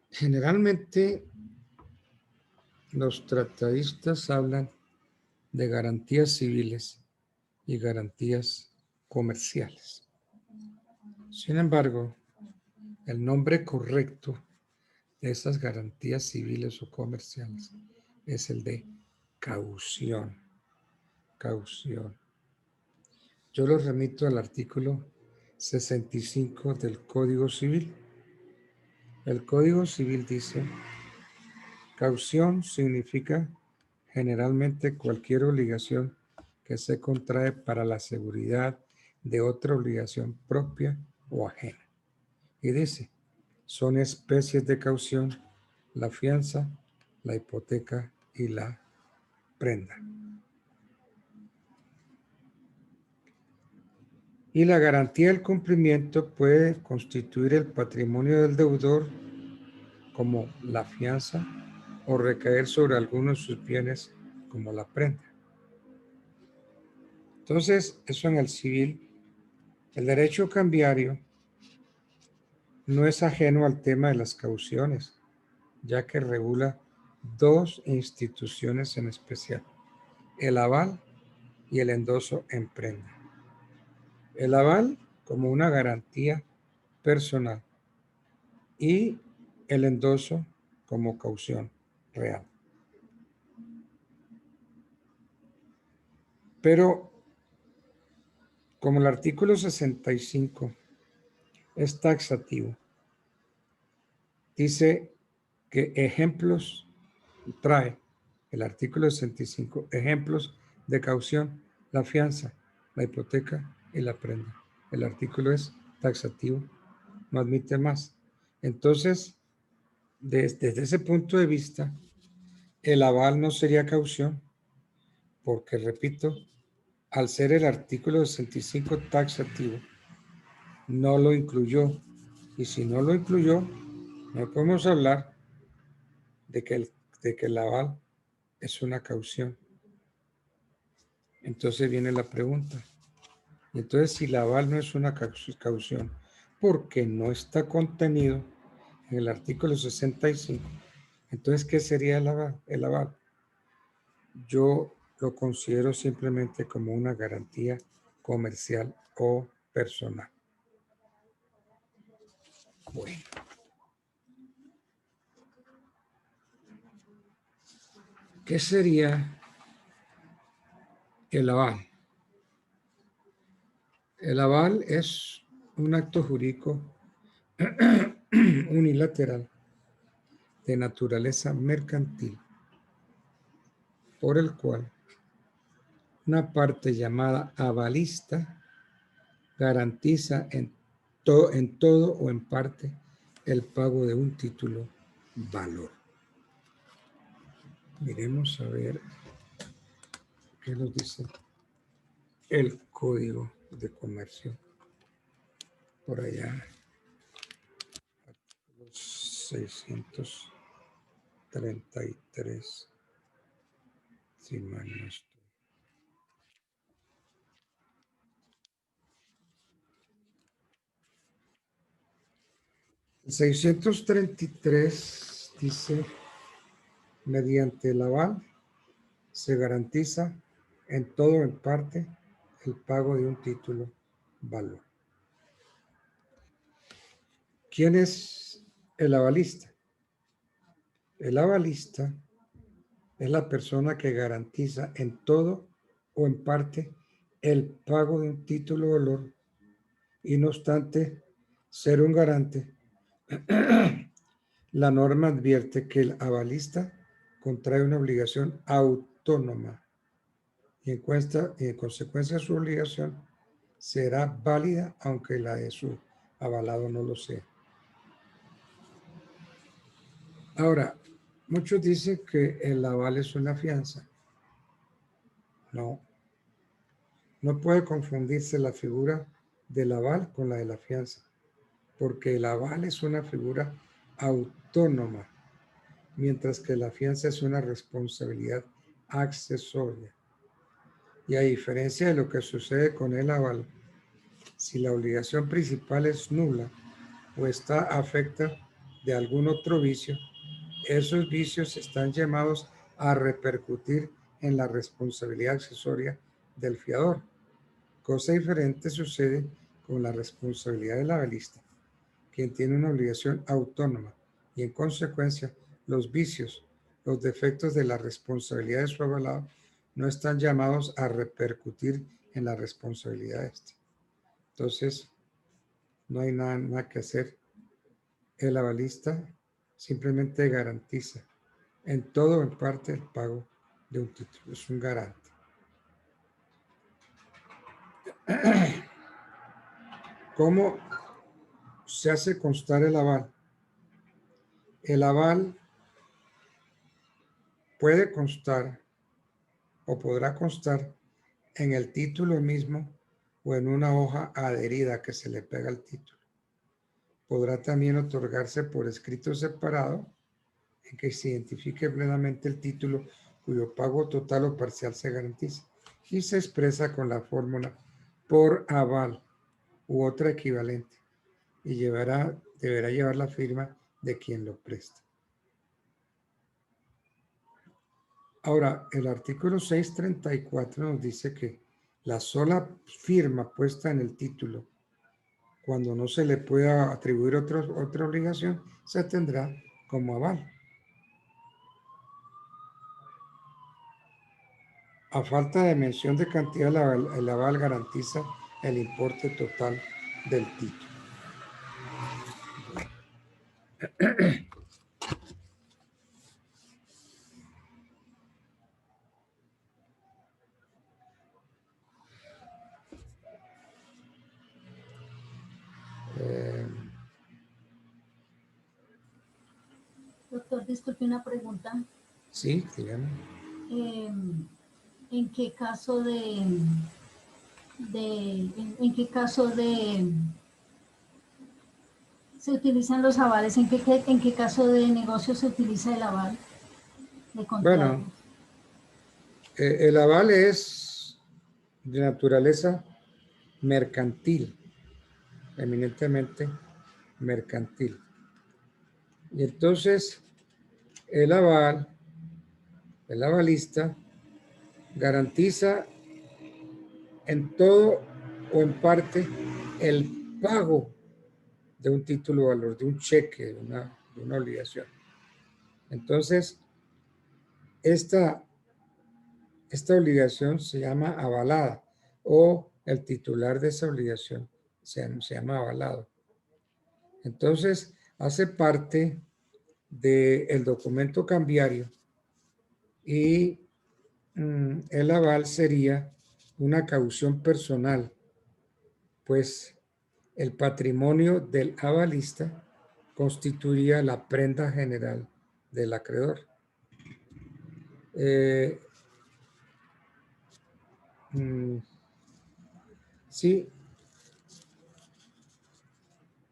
Generalmente los tratadistas hablan de garantías civiles y garantías comerciales. Sin embargo, el nombre correcto de esas garantías civiles o comerciales es el de caución. Caución. Yo los remito al artículo 65 del Código Civil. El Código Civil dice: caución significa generalmente cualquier obligación que se contrae para la seguridad de otra obligación propia o ajena. Y dice: son especies de caución la fianza, la hipoteca y la prenda. Y la garantía del cumplimiento puede constituir el patrimonio del deudor como la fianza o recaer sobre algunos de sus bienes como la prenda. Entonces, eso en el civil. El derecho cambiario no es ajeno al tema de las cauciones, ya que regula dos instituciones en especial: el aval y el endoso en prenda. El aval como una garantía personal y el endoso como caución real. Pero como el artículo 65 es taxativo, dice que ejemplos, trae el artículo 65, ejemplos de caución: la fianza, la hipoteca y la prenda. El artículo es taxativo, no admite más. Entonces, desde ese punto de vista, el aval no sería caución, porque, repito, al ser el artículo 65 taxativo, no lo incluyó. Y si no lo incluyó, no podemos hablar de que el aval es una caución. Entonces viene la pregunta: Entonces, si el aval no es una caución, porque no está contenido en el artículo 65, entonces, ¿qué sería el aval? El aval, yo lo considero simplemente como una garantía comercial o personal. Bueno. ¿Qué sería el aval? El aval es un acto jurídico unilateral de naturaleza mercantil por el cual una parte llamada avalista garantiza en todo o en parte el pago de un título valor. Miremos a ver qué nos dice el Código de Comercio por allá. Los 633, si mal no estoy. El 633 dice, mediante el aval se garantiza en todo o en parte el pago de un título valor. ¿Quién es el avalista? El avalista es la persona que garantiza en todo o en parte el pago de un título valor y no obstante ser un garante, la norma advierte que el avalista contrae una obligación autónoma y en consecuencia su obligación será válida aunque la de su avalado no lo sea. Ahora, muchos dicen que el aval es una fianza. No. No puede confundirse la figura del aval con la de la fianza, porque el aval es una figura autónoma, mientras que la fianza es una responsabilidad accesoria. Y a diferencia de lo que sucede con el aval, si la obligación principal es nula o está afecta de algún otro vicio, esos vicios están llamados a repercutir en la responsabilidad accesoria del fiador. Cosa diferente sucede con la responsabilidad del avalista, quien tiene una obligación autónoma y en consecuencia los vicios, los defectos de la responsabilidad de su avalado no están llamados a repercutir en la responsabilidad de este. Entonces, no hay nada que hacer. El avalista simplemente garantiza en todo o en parte el pago de un título. Es un garante. ¿Cómo se hace constar el aval? El aval puede constar o podrá constar en el título mismo o en una hoja adherida que se le pega al título. Podrá también otorgarse por escrito separado en que se identifique plenamente el título cuyo pago total o parcial se garantiza y se expresa con la fórmula por aval u otra equivalente y deberá llevar la firma de quien lo presta. Ahora, el artículo 634 nos dice que la sola firma puesta en el título, cuando no se le pueda atribuir otra obligación, se tendrá como aval. A falta de mención de cantidad, el aval garantiza el importe total del título. Doctor, disculpe una pregunta. Sí, dígame. ¿En qué caso se utilizan los avales? ¿En qué caso de negocio se utiliza el aval de contrato? Bueno, el aval es de naturaleza mercantil, eminentemente mercantil. Y entonces el avalista, garantiza en todo o en parte el pago de un título de valor, de un cheque, de una obligación. Entonces, esta obligación se llama avalada o el titular de esa obligación se llama avalado. Entonces, hace parte del documento cambiario y el aval sería una caución personal, pues el patrimonio del avalista constituiría la prenda general del acreedor. Sí,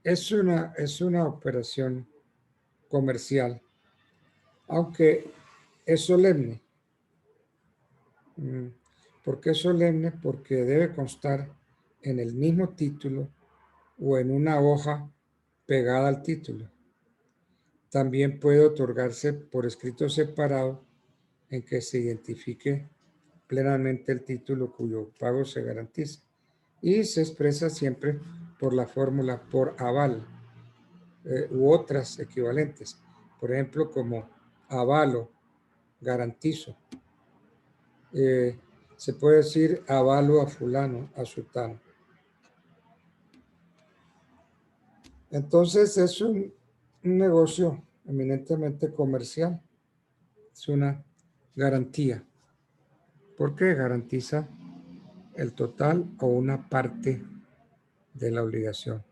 es una operación comercial, aunque es solemne. ¿Por qué solemne? Porque debe constar en el mismo título o en una hoja pegada al título. También puede otorgarse por escrito separado en que se identifique plenamente el título cuyo pago se garantiza y se expresa siempre por la fórmula por aval u otras equivalentes. Por ejemplo, como avalo, garantizo. Se puede decir avalo a fulano, a sutano. Entonces es un negocio eminentemente comercial. Es una garantía. Porque garantiza el total o una parte de la obligación.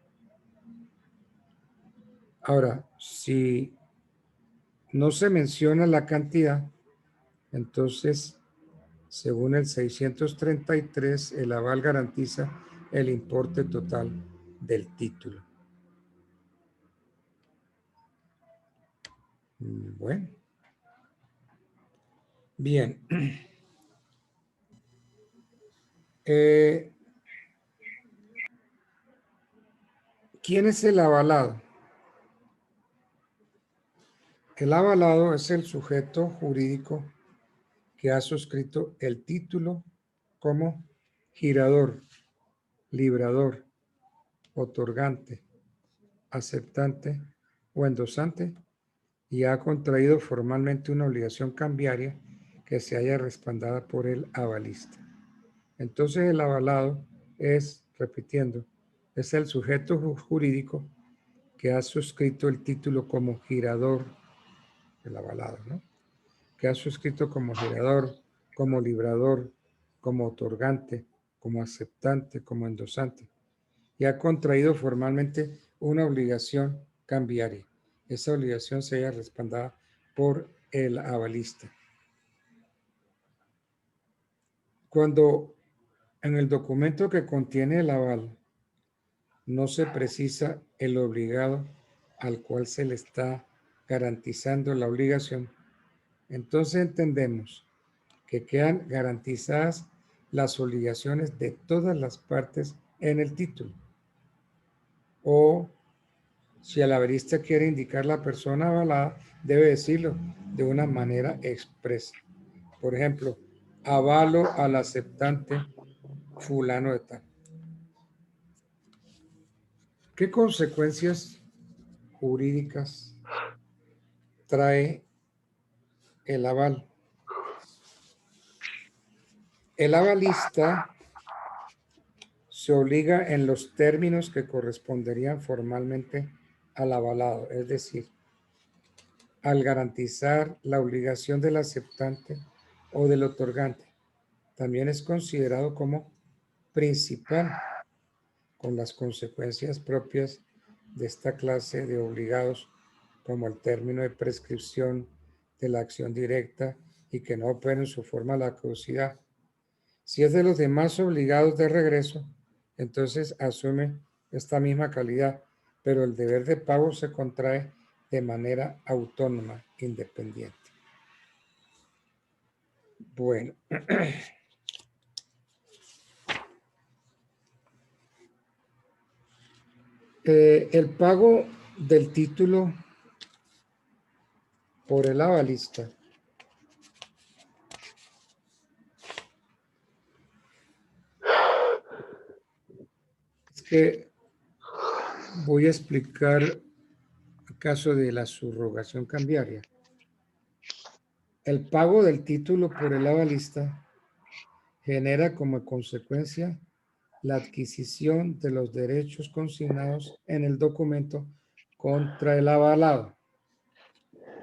Ahora, si no se menciona la cantidad, entonces, según el 633, el aval garantiza el importe total del título. Bueno. Bien. ¿Quién es el avalado? El avalado es el sujeto jurídico que ha suscrito el título como girador, librador, otorgante, aceptante o endosante y ha contraído formalmente una obligación cambiaria que se haya respaldada por el avalista. Entonces el avalado es, repitiendo, es el sujeto jurídico que ha suscrito el título como girador, el avalado, ¿no? Que ha suscrito como girador, como librador, como otorgante, como aceptante, como endosante, y ha contraído formalmente una obligación cambiaria. Esa obligación se haya respaldada por el avalista. Cuando en el documento que contiene el aval no se precisa el obligado al cual se le está garantizando la obligación, entonces entendemos que quedan garantizadas las obligaciones de todas las partes en el título. O si el avalista quiere indicar la persona avalada, debe decirlo de una manera expresa. Por ejemplo, avalo al aceptante fulano de tal. ¿Qué consecuencias jurídicas trae el aval? El avalista se obliga en los términos que corresponderían formalmente al avalado, es decir, al garantizar la obligación del aceptante o del otorgante. También es considerado como principal, con las consecuencias propias de esta clase de obligados, como el término de prescripción de la acción directa y que no opera en su forma la caducidad. Si es de los demás obligados de regreso, entonces asume esta misma calidad, pero el deber de pago se contrae de manera autónoma, independiente. Bueno. El pago del título por el avalista es que voy a explicar el caso de la subrogación cambiaria. El pago del título por el avalista genera como consecuencia la adquisición de los derechos consignados en el documento contra el avalado.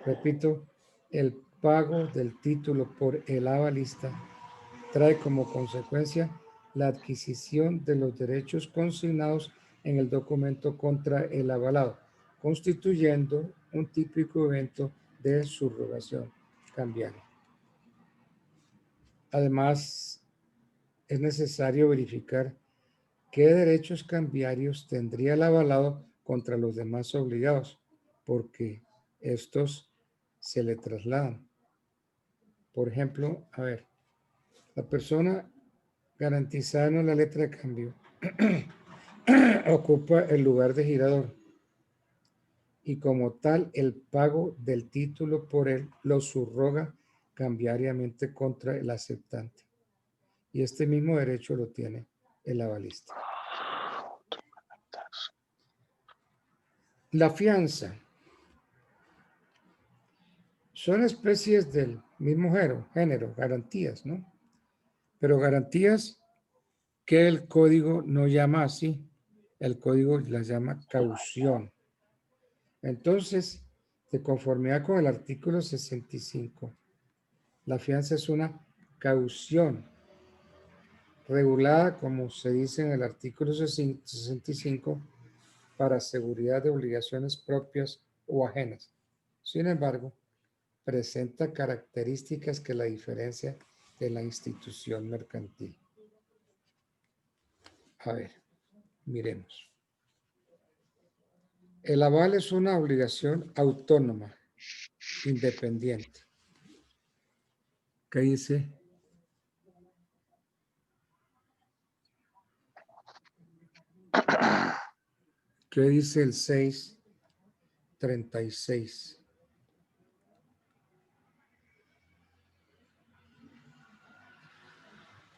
Repito, el pago del título por el avalista trae como consecuencia la adquisición de los derechos consignados en el documento contra el avalado, constituyendo un típico evento de subrogación cambiaria. Además, es necesario verificar qué derechos cambiarios tendría el avalado contra los demás obligados, porque estos se le trasladan. Por ejemplo, a ver, la persona garantizada en la letra de cambio ocupa el lugar de girador y como tal el pago del título por él lo subroga cambiariamente contra el aceptante. Y este mismo derecho lo tiene el avalista. La fianza. Son especies del mismo género, garantías, ¿no? Pero garantías que el código no llama así. El código las llama caución. Entonces, de conformidad con el artículo 65, la fianza es una caución regulada, como se dice en el artículo 65, para seguridad de obligaciones propias o ajenas. Sin embargo, presenta características que la diferencia de la institución mercantil. A ver, miremos. El aval es una obligación autónoma, independiente. ¿Qué dice? ¿Qué dice el 636?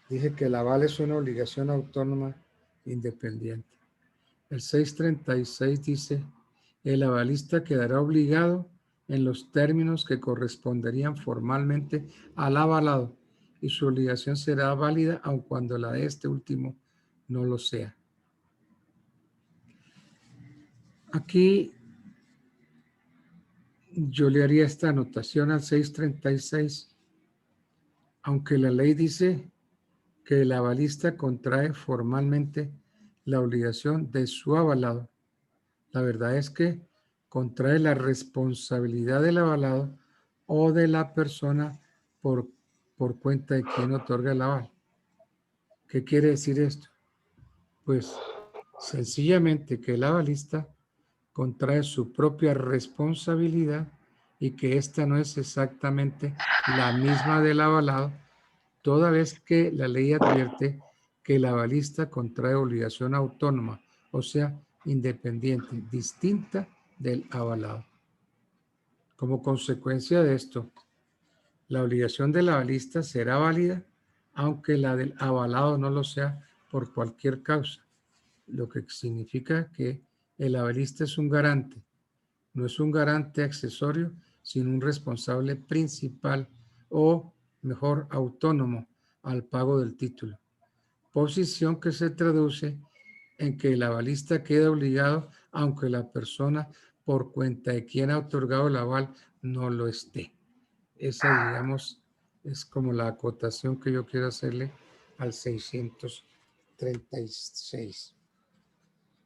Dije que el aval es una obligación autónoma independiente. El 636 dice, el avalista quedará obligado en los términos que corresponderían formalmente al avalado y su obligación será válida aun cuando la de este último no lo sea. Aquí yo le haría esta anotación al 636, aunque la ley dice que el avalista contrae formalmente la obligación de su avalado. La verdad es que contrae la responsabilidad del avalado o de la persona por cuenta de quien otorga el aval. ¿Qué quiere decir esto? Pues sencillamente que el avalista contrae su propia responsabilidad y que esta no es exactamente la misma del avalado, toda vez que la ley advierte que el avalista contrae obligación autónoma, o sea, independiente, distinta del avalado. Como consecuencia de esto, la obligación del avalista será válida, aunque la del avalado no lo sea por cualquier causa, lo que significa que el avalista es un garante, no es un garante accesorio, sino un responsable principal o, mejor, autónomo al pago del título. Posición que se traduce en que el avalista queda obligado aunque la persona por cuenta de quien ha otorgado el aval no lo esté. Esa, digamos, es como la acotación que yo quiero hacerle al 636.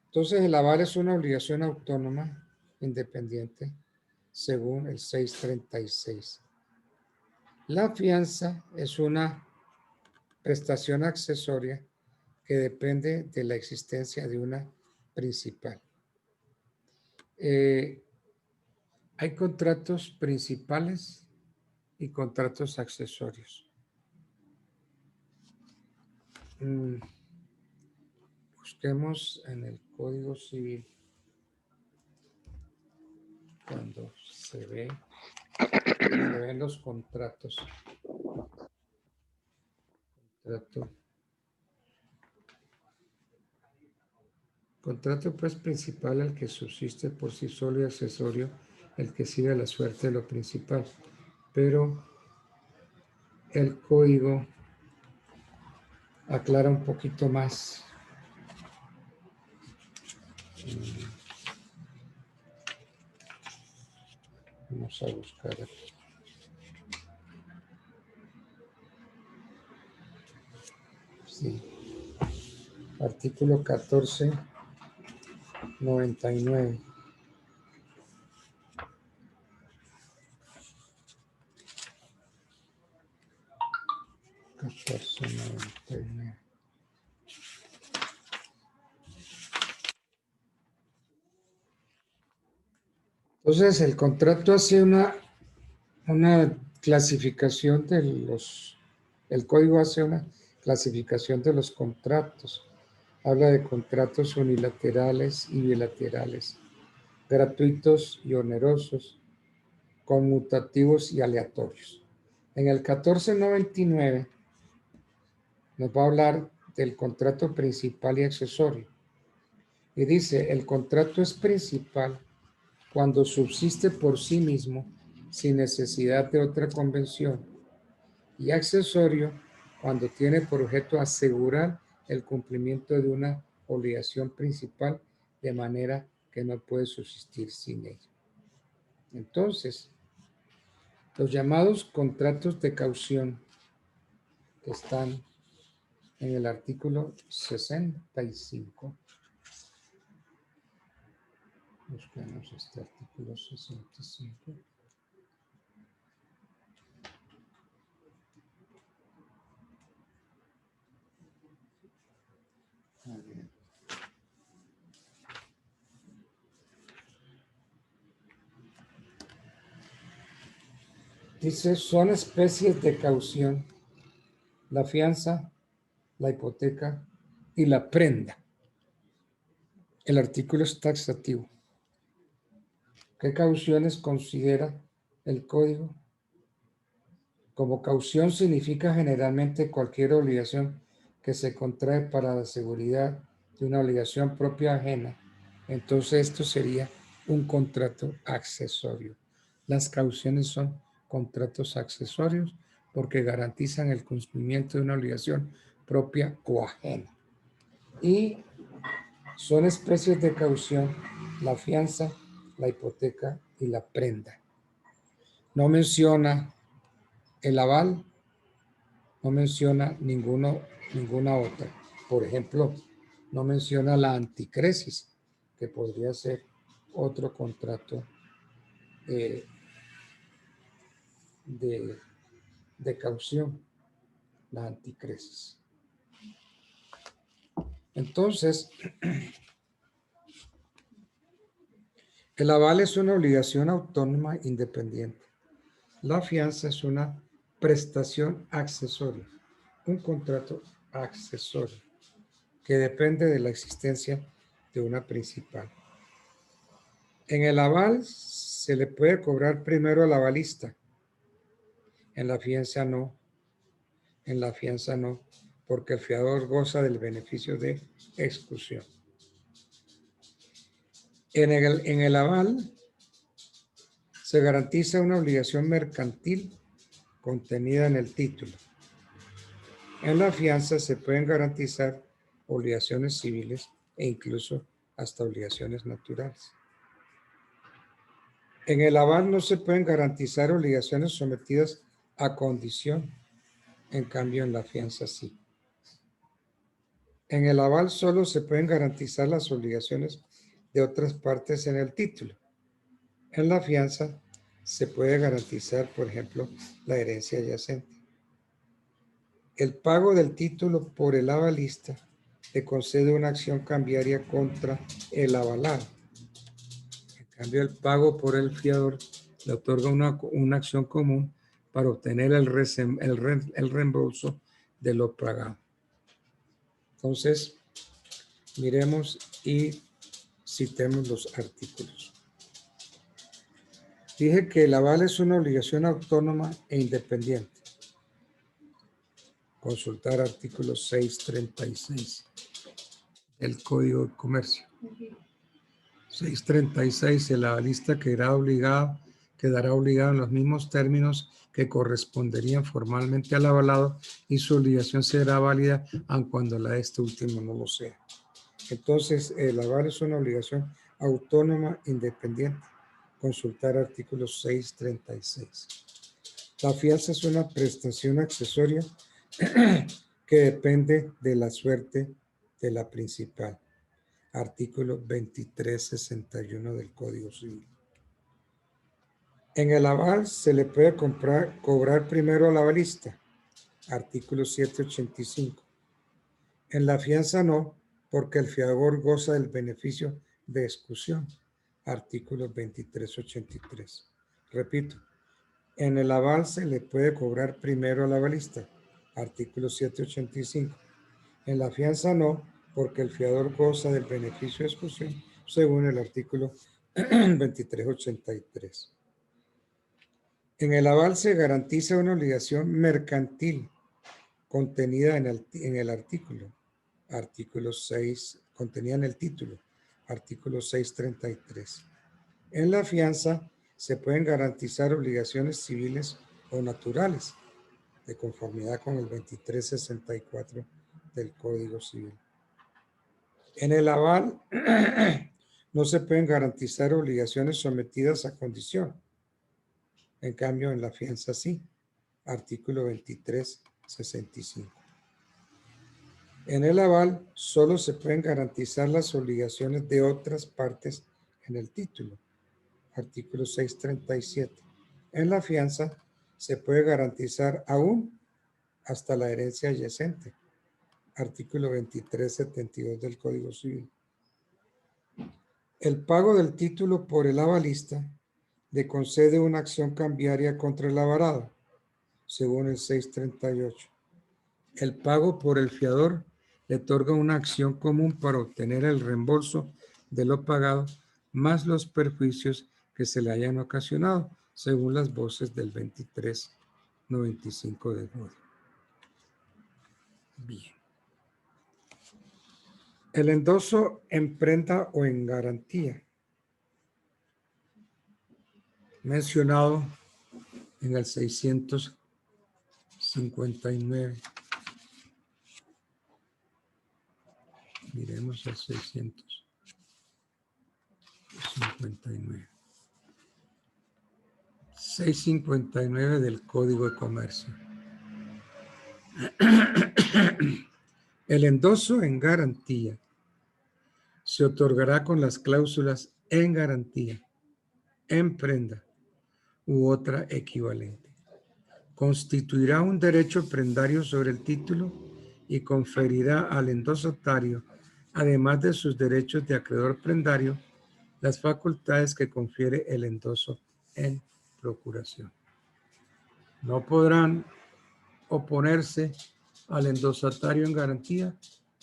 Entonces, el aval es una obligación autónoma, independiente, según el 636. La fianza es una prestación accesoria que depende de la existencia de una principal. Hay contratos principales y contratos accesorios. Busquemos en el Código Civil. cuando se ven los contratos. Contrato pues principal, el que subsiste por sí solo, y accesorio, el que sigue la suerte de lo principal. Pero el código aclara un poquito más. Vamos a buscar aquí. Sí. Artículo 1499. Entonces, el contrato hace una clasificación de los, el código hace una clasificación de los contratos. Habla de contratos unilaterales y bilaterales, gratuitos y onerosos, conmutativos y aleatorios. En el 1499 nos va a hablar del contrato principal y accesorio. Y dice, el contrato es principal cuando subsiste por sí mismo sin necesidad de otra convención, y accesorio cuando tiene por objeto asegurar el cumplimiento de una obligación principal de manera que no puede subsistir sin ella. Entonces, los llamados contratos de caución que están en el artículo 65. Buscamos este artículo 65. A ver. Dice, son especies de caución la fianza, la hipoteca y la prenda. El artículo es taxativo. ¿Qué cauciones considera el código? Como caución significa generalmente cualquier obligación que se contrae para la seguridad de una obligación propia ajena. Entonces esto sería un contrato accesorio. Las cauciones son contratos accesorios porque garantizan el cumplimiento de una obligación propia o ajena. Y son especies de caución la fianza, la hipoteca y la prenda. No menciona el aval, no menciona ninguna otra. Por ejemplo, no menciona la anticresis, que podría ser otro contrato de caución, la anticresis. Entonces, el aval es una obligación autónoma independiente. La fianza es una prestación accesoria, un contrato accesorio que depende de la existencia de una principal. En el aval se le puede cobrar primero al avalista. En la fianza no. En la fianza no, porque el fiador goza del beneficio de exclusión. En el aval se garantiza una obligación mercantil contenida en el título. En la fianza se pueden garantizar obligaciones civiles e incluso hasta obligaciones naturales. En el aval no se pueden garantizar obligaciones sometidas a condición, en cambio en la fianza sí. En el aval solo se pueden garantizar las obligaciones de otras partes en el título. En la fianza se puede garantizar, por ejemplo, la herencia adyacente. El pago del título por el avalista le concede una acción cambiaria contra el avalado. En cambio, el pago por el fiador le otorga una acción común para obtener el reembolso de lo pagado. Entonces, miremos y citemos los artículos. Dije que el aval es una obligación autónoma e independiente. Consultar artículo 636 del Código de Comercio. 636, el avalista quedará obligado en los mismos términos que corresponderían formalmente al avalado y su obligación será válida aun cuando la de este último no lo sea. Entonces, el aval es una obligación autónoma independiente. Consultar artículo 636. La fianza es una prestación accesoria que depende de la suerte de la principal. Artículo 2361 del Código Civil. En el aval se le puede cobrar primero al avalista. Artículo 785. En la fianza no, porque el fiador goza del beneficio de exclusión. Artículo 2383. Repito, en el aval se le puede cobrar primero al avalista. Artículo 785. En la fianza no, porque el fiador goza del beneficio de exclusión, según el artículo 2383. En el aval se garantiza una obligación mercantil contenida en el artículo 6, contenida en el título, artículo 633. En la fianza se pueden garantizar obligaciones civiles o naturales, de conformidad con el 2364 del Código Civil. En el aval no se pueden garantizar obligaciones sometidas a condición. En cambio, en la fianza sí. Artículo 2365. En el aval solo se pueden garantizar las obligaciones de otras partes en el título. Artículo 637. En la fianza se puede garantizar aún hasta la herencia adyacente. Artículo 2372 del Código Civil. El pago del título por el avalista le concede una acción cambiaria contra el avalado, según el 638. El pago por el fiador le otorga una acción común para obtener el reembolso de lo pagado, más los perjuicios que se le hayan ocasionado, según las voces del 2395 del Código. Bien. El endoso en prenda o en garantía, mencionado en el 659. Miremos el 659. 659 del Código de Comercio. El endoso en garantía se otorgará con las cláusulas en garantía, en prenda u otra equivalente. Constituirá un derecho prendario sobre el título y conferirá al endosatario, además de sus derechos de acreedor prendario, las facultades que confiere el endoso en procuración. No podrán oponerse al endosatario en garantía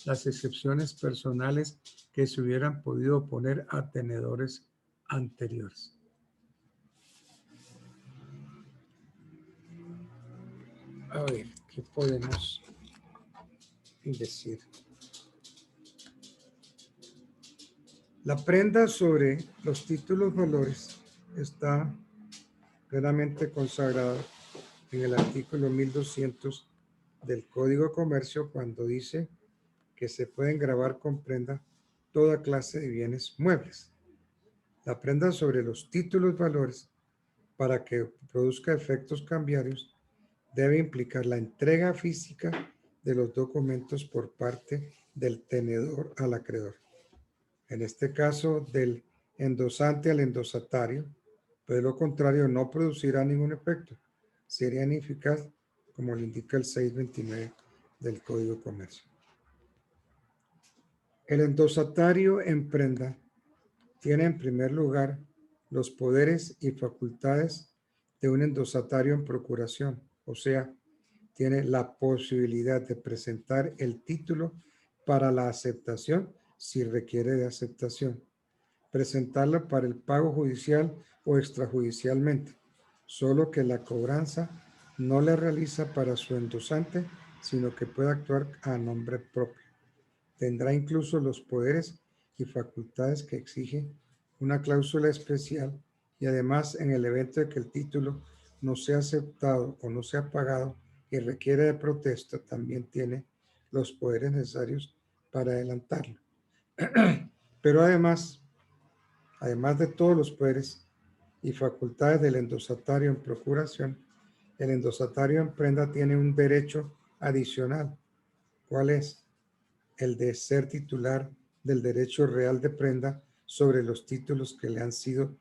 las excepciones personales que se hubieran podido oponer a tenedores anteriores. A ver, ¿qué podemos decir? La prenda sobre los títulos valores está plenamente consagrada en el artículo 1200 del Código de Comercio, cuando dice que se pueden gravar con prenda toda clase de bienes muebles. La prenda sobre los títulos valores, para que produzca efectos cambiarios, debe implicar la entrega física de los documentos por parte del tenedor al acreedor. En este caso, del endosante al endosatario, pero de lo contrario no producirá ningún efecto. Sería ineficaz, como lo indica el 629 del Código de Comercio. El endosatario en prenda tiene en primer lugar los poderes y facultades de un endosatario en procuración, o sea, tiene la posibilidad de presentar el título para la aceptación si requiere de aceptación, presentarla para el pago judicial o extrajudicialmente, solo que la cobranza no la realiza para su endosante, sino que puede actuar a nombre propio. Tendrá incluso los poderes y facultades que exige una cláusula especial y además en el evento de que el título no sea aceptado o no sea pagado y requiere de protesta, también tiene los poderes necesarios para adelantarlo. Pero además de todos los poderes y facultades del endosatario en procuración, el endosatario en prenda tiene un derecho adicional. ¿Cuál es? El de ser titular del derecho real de prenda sobre los títulos que le han sido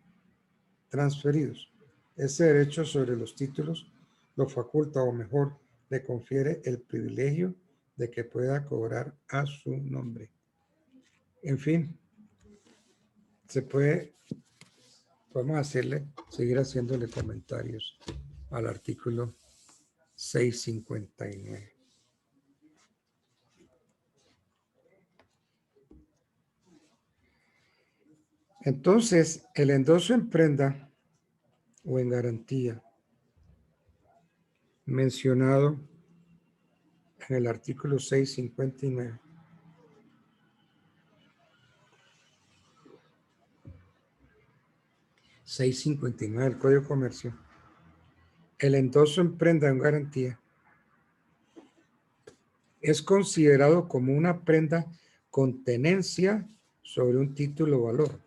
transferidos. Ese derecho sobre los títulos lo faculta, o mejor, le confiere el privilegio de que pueda cobrar a su nombre. En fin, podemos seguir haciéndole comentarios al artículo 659. Entonces, el endoso en prenda o en garantía mencionado en el artículo 659 del Código de Comercio, el endoso en prenda o en garantía es considerado como una prenda con tenencia sobre un título o valor.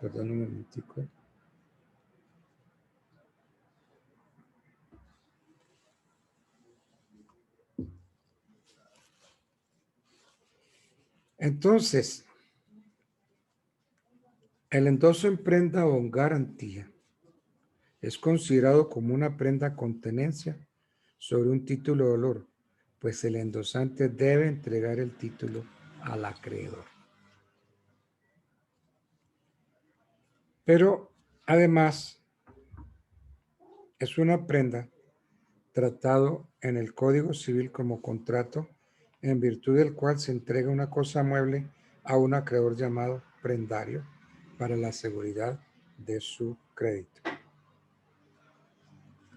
Perdón un momentico. Entonces, el endoso en prenda o en garantía es considerado como una prenda con tenencia sobre un título de valor, pues el endosante debe entregar el título al acreedor. Pero además es una prenda tratado en el Código Civil como contrato, en virtud del cual se entrega una cosa mueble a un acreedor llamado prendario para la seguridad de su crédito.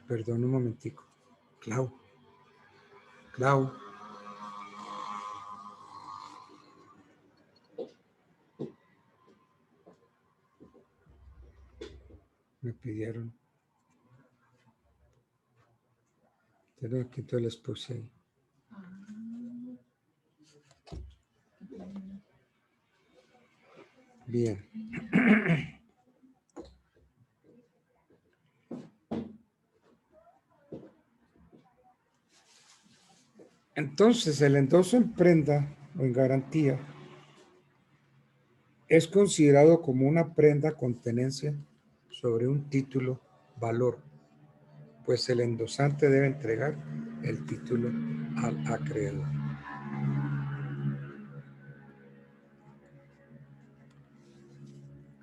Perdón un momentico. Clau. Me pidieron. Pero aquí todo les puse ahí. Bien. Entonces, el endoso en prenda o en garantía es considerado como una prenda con tenencia sobre un título valor, pues el endosante debe entregar el título al acreedor.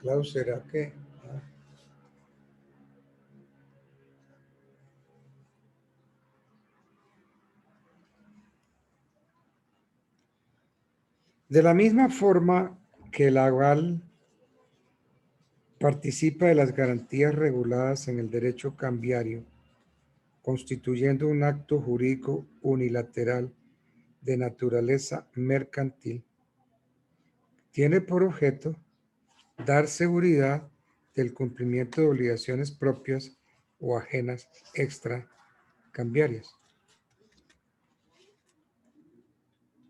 Claro, ¿será que? De la misma forma que el aval participa de las garantías reguladas en el derecho cambiario, constituyendo un acto jurídico unilateral de naturaleza mercantil, tiene por objeto dar seguridad del cumplimiento de obligaciones propias o ajenas extracambiarias.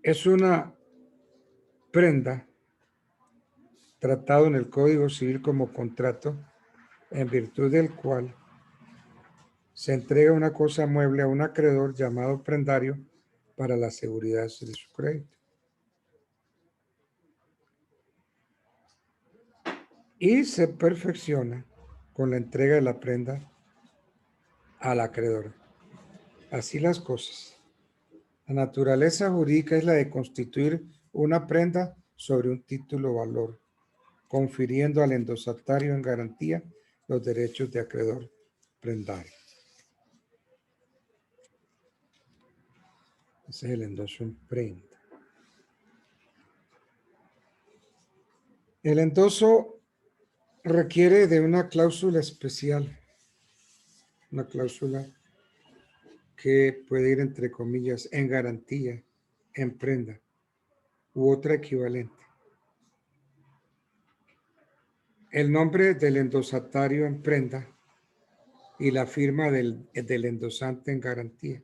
Es una prenda tratado en el Código Civil como contrato, en virtud del cual se entrega una cosa mueble a un acreedor llamado prendario para la seguridad de su crédito. Y se perfecciona con la entrega de la prenda al acreedor. Así las cosas. La naturaleza jurídica es la de constituir una prenda sobre un título o valor, confiriendo al endosatario en garantía los derechos de acreedor prendario. Ese es el endoso en prenda. El endoso requiere de una cláusula especial, una cláusula que puede ir entre comillas en garantía, en prenda u otra equivalente. El nombre del endosatario en prenda y la firma del endosante en garantía.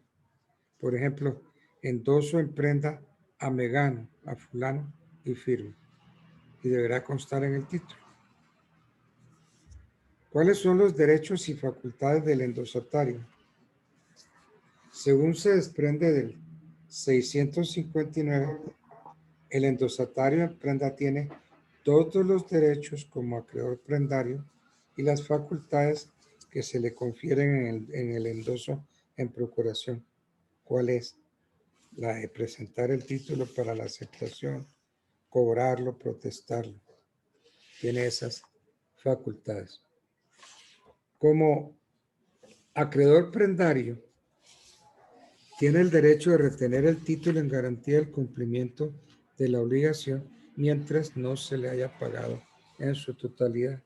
Por ejemplo, endoso en prenda a Megano, a fulano y firma. Y deberá constar en el título. ¿Cuáles son los derechos y facultades del endosatario? Según se desprende del 659, el endosatario en prenda tiene todos los derechos como acreedor prendario y las facultades que se le confieren en el endoso en procuración. ¿Cuál es? La de presentar el título para la aceptación, cobrarlo, protestarlo. Tiene esas facultades. Como acreedor prendario, tiene el derecho de retener el título en garantía del cumplimiento de la obligación mientras no se le haya pagado en su totalidad.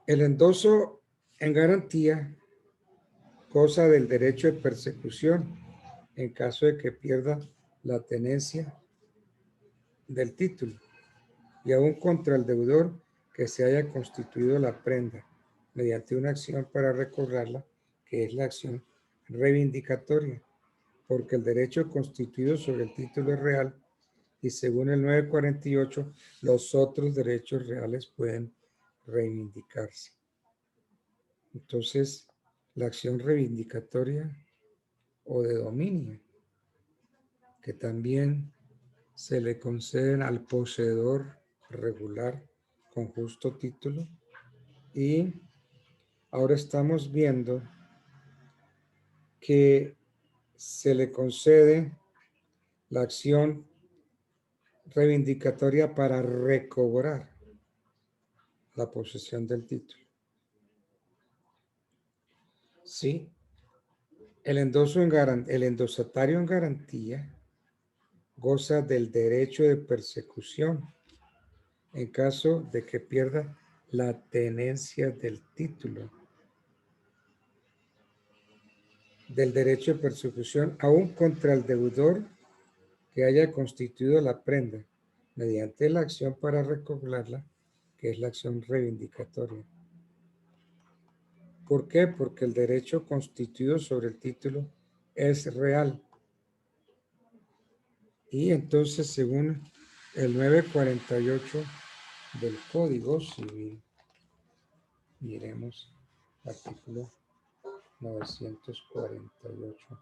El endoso en garantía goza del derecho de persecución en caso de que pierda la tenencia del título y aún contra el deudor que se haya constituido la prenda mediante una acción para recobrarla, que es la acción reivindicatoria, porque el derecho constituido sobre el título es real y según el 948 los otros derechos reales pueden reivindicarse. Entonces, la acción reivindicatoria o de dominio, que también se le conceden al poseedor regular con justo título. Y ahora estamos viendo que se le concede la acción reivindicatoria para recobrar la posesión del título. Sí, el endosatario en garantía goza del derecho de persecución en caso de que pierda la tenencia del título, del derecho de persecución aún contra el deudor que haya constituido la prenda mediante la acción para recobrarla, que es la acción reivindicatoria. ¿Por qué? Porque el derecho constituido sobre el título es real. Y entonces, según el 948 del Código Civil, miremos artículo 948.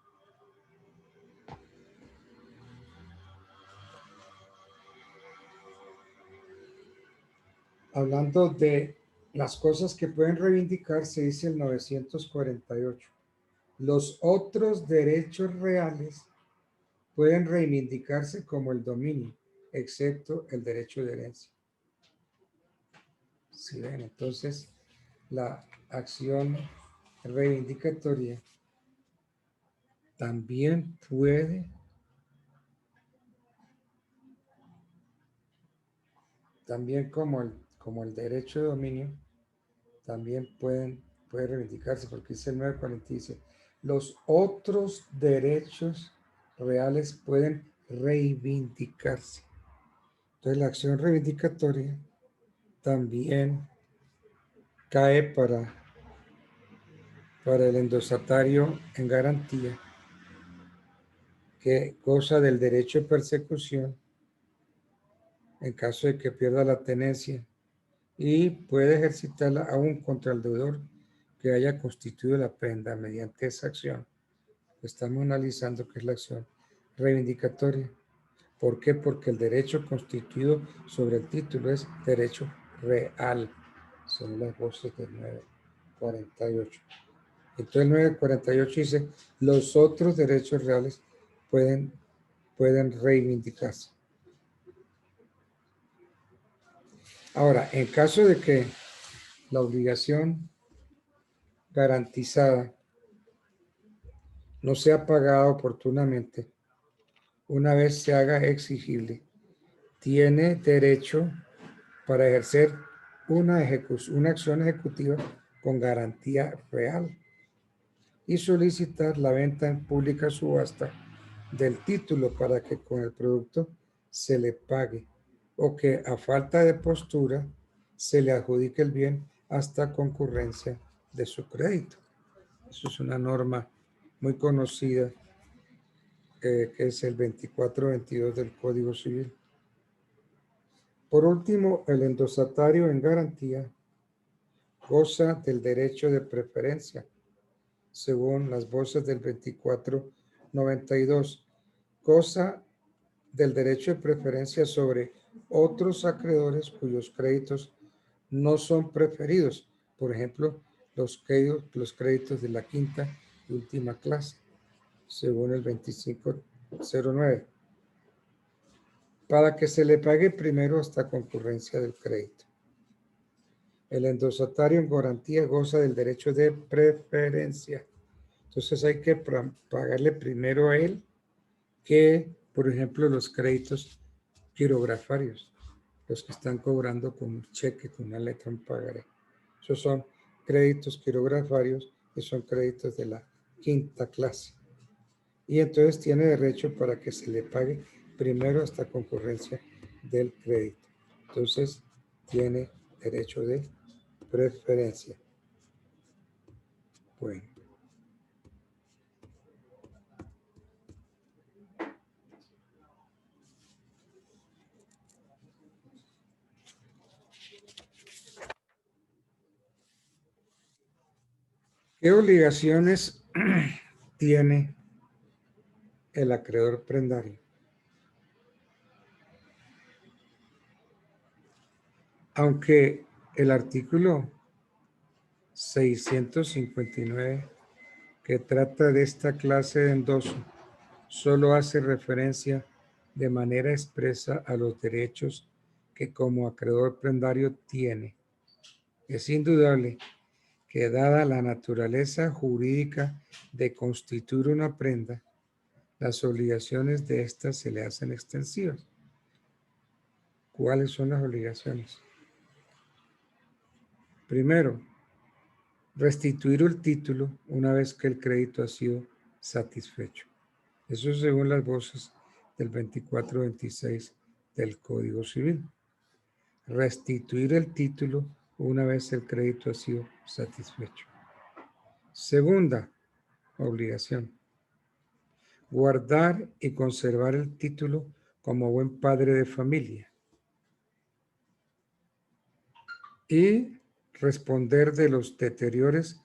Hablando de las cosas que pueden reivindicarse, dice el 948. Los otros derechos reales pueden reivindicarse como el dominio, excepto el derecho de herencia. ¿Sí ven? Entonces, la acción reivindicatoria también puede como el derecho de dominio, también puede reivindicarse, porque dice el 940, dice, los otros derechos reales pueden reivindicarse. Entonces la acción reivindicatoria también cae para el endosatario en garantía, que goza del derecho de persecución en caso de que pierda la tenencia y puede ejercitarla aún contra el deudor que haya constituido la prenda mediante esa acción. Estamos analizando qué es la acción reivindicatoria. ¿Por qué? Porque el derecho constituido sobre el título es derecho real, son las voces del 948. Entonces el 948 dice, los otros derechos reales pueden reivindicarse. Ahora, en caso de que la obligación garantizada no sea pagada oportunamente, una vez se haga exigible, tiene derecho para ejercer una acción ejecutiva con garantía real y solicitar la venta en pública subasta del título para que con el producto se le pague o que a falta de postura se le adjudique el bien hasta concurrencia de su crédito. Eso es una norma muy conocida que es el 2422 del Código Civil. Por último, el endosatario en garantía goza del derecho de preferencia, según las voces del 2492. Goza del derecho de preferencia sobre otros acreedores cuyos créditos no son preferidos. Por ejemplo, los créditos de la quinta y última clase, según el 2509, para que se le pague primero hasta concurrencia del crédito. El endosatario en garantía goza del derecho de preferencia. Entonces hay que pagarle primero a él que, por ejemplo, los créditos quirografarios, los que están cobrando con un cheque, con una letra, un pagaré. Esos son créditos quirografarios, que son créditos de la quinta clase. Y entonces tiene derecho para que se le pague primero hasta concurrencia del crédito. Entonces tiene derecho de preferencia. Bueno. ¿Qué obligaciones tiene el acreedor prendario? Aunque el artículo 659 que trata de esta clase de endoso solo hace referencia de manera expresa a los derechos que como acreedor prendario tiene. Es indudable que dada la naturaleza jurídica de constituir una prenda, las obligaciones de ésta se le hacen extensivas. ¿Cuáles son las obligaciones? Primero, restituir el título una vez que el crédito ha sido satisfecho. Eso es según las voces del 2426 del Código Civil. Restituir el título una vez el crédito ha sido satisfecho. Segunda obligación, guardar y conservar el título como buen padre de familia y responder de los deterioros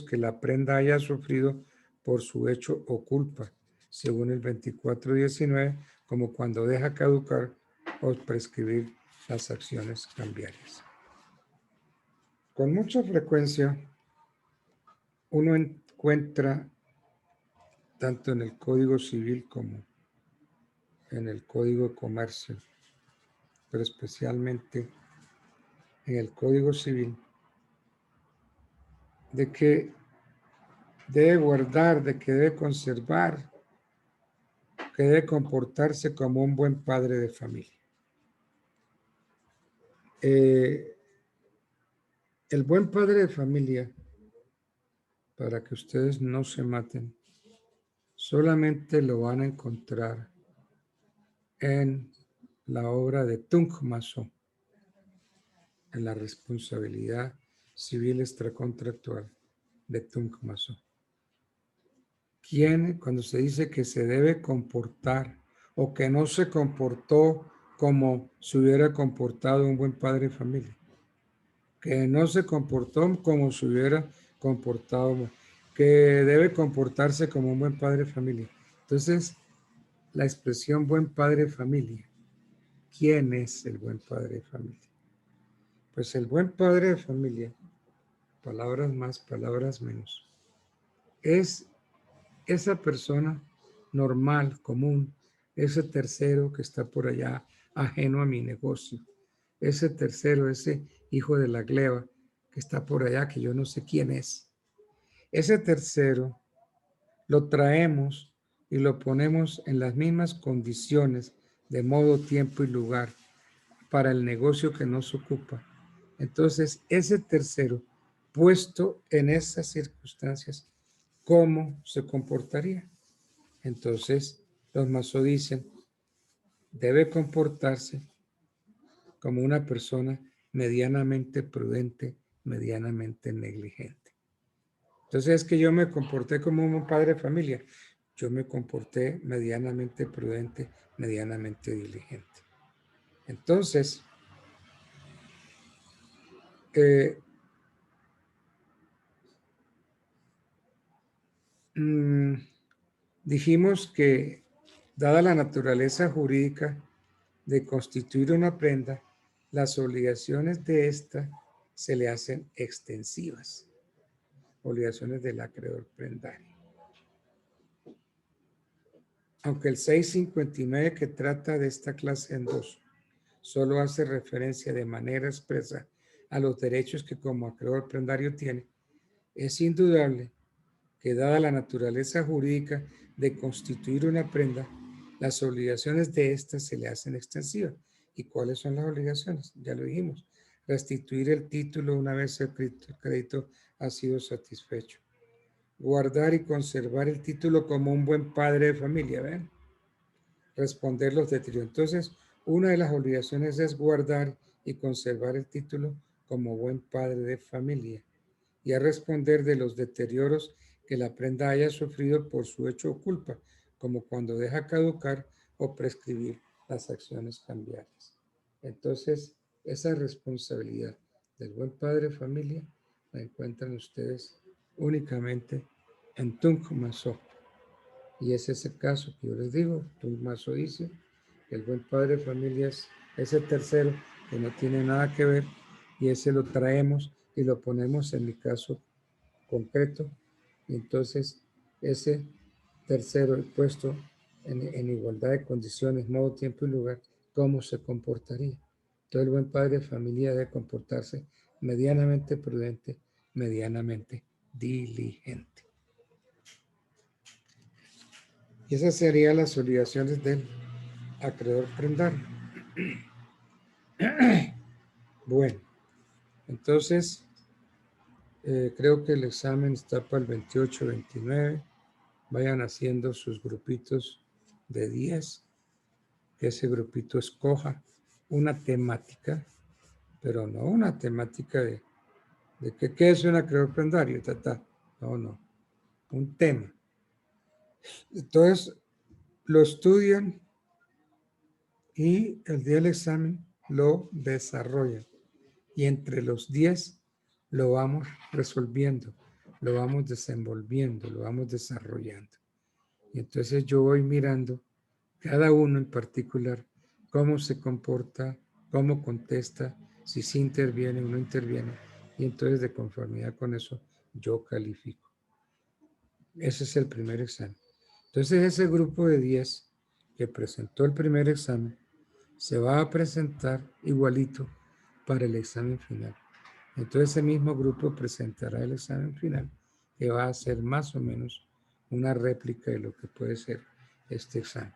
que la prenda haya sufrido por su hecho o culpa, según el 2419, como cuando deja caducar o prescribir las acciones cambiarias. Con mucha frecuencia, uno encuentra, tanto en el Código Civil como en el Código de Comercio, pero especialmente en el Código Civil, de que debe guardar, de que debe conservar, que debe comportarse como un buen padre de familia. El buen padre de familia, para que ustedes no se maten, solamente lo van a encontrar en la obra de Tungmasó, en la responsabilidad civil extracontractual de Tungmasó. ¿Quién, cuando se dice que se debe comportar o que no se comportó como se hubiera comportado un buen padre de familia? Que no se comportó como se hubiera comportado, que debe comportarse como un buen padre de familia. Entonces, la expresión buen padre de familia, ¿quién es el buen padre de familia? Pues el buen padre de familia, palabras más, palabras menos, es esa persona normal, común, ese tercero que está por allá ajeno a mi negocio, ese tercero, ese hijo de la gleba que está por allá, que yo no sé quién es. Ese tercero lo traemos y lo ponemos en las mismas condiciones de modo, tiempo y lugar para el negocio que nos ocupa, entonces ese tercero, puesto en esas circunstancias, ¿cómo se comportaría? Entonces los Maso dicen, debe comportarse como una persona medianamente prudente, medianamente negligente. Entonces es que yo me comporté como un padre de familia. Yo me comporté medianamente prudente, medianamente diligente. Entonces, dijimos que dada la naturaleza jurídica de constituir una prenda, las obligaciones de esta se le hacen extensivas. Obligaciones del acreedor prendario. Aunque el 659 que trata de esta clase en dos solo hace referencia de manera expresa a los derechos que como acreedor prendario tiene, es indudable que dada la naturaleza jurídica de constituir una prenda, las obligaciones de ésta se le hacen extensivas. ¿Y cuáles son las obligaciones? Ya lo dijimos. Restituir el título una vez el crédito ha sido satisfecho. Guardar y conservar el título como un buen padre de familia, ¿ven? Responder los deterioros. Entonces, una de las obligaciones es guardar y conservar el título como buen padre de familia y a responder de los deterioros que la prenda haya sufrido por su hecho o culpa, como cuando deja caducar o prescribir las acciones cambiarias. Entonces, esa responsabilidad del buen padre de familia la encuentran ustedes únicamente en Tung Maso. Y es ese caso que yo les digo. Tung Maso dice que el buen padre de familia es ese tercero que no tiene nada que ver, y ese lo traemos y lo ponemos en mi caso concreto, y entonces ese tercero puesto en igualdad de condiciones, modo, tiempo y lugar, ¿cómo se comportaría? Todo el buen padre de familia debe comportarse medianamente prudente, medianamente diligente. Y esas serían las obligaciones del acreedor prendario. Bueno, entonces creo que el examen está para el 28-29. Vayan haciendo sus grupitos de 10, que ese grupito escoja una temática, pero no una temática de qué es un acreedor prendario, no, un tema. Entonces lo estudian y el día del examen lo desarrollan, y entre los 10 lo vamos resolviendo, lo vamos desenvolviendo, lo vamos desarrollando. Y entonces yo voy mirando cada uno en particular, cómo se comporta, cómo contesta, si sí interviene o no interviene, y entonces de conformidad con eso yo califico. Ese es el primer examen. Entonces ese grupo de 10 que presentó el primer examen se va a presentar igualito para el examen final. Entonces ese mismo grupo presentará el examen final, que va a ser más o menos una réplica de lo que puede ser este examen.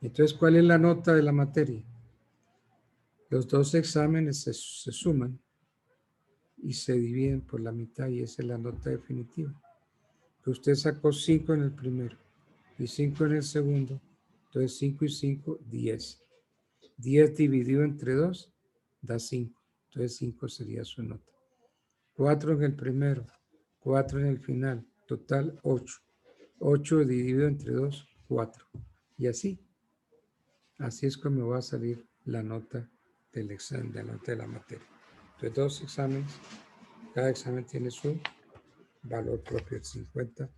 Entonces, ¿cuál es la nota de la materia? Los dos exámenes se suman y se dividen por la mitad, y esa es la nota definitiva. Que usted sacó 5 en el primero y 5 en el segundo, entonces 5 y 5, 10. 10 dividido entre 2 da 5, entonces 5 sería su nota. 4 en el primero, 4 en el final, total 8. 8 dividido entre 2, 4. Y así es como va a salir la nota del examen, la nota de la materia. Entonces, dos exámenes, cada examen tiene su valor propio, el 50%.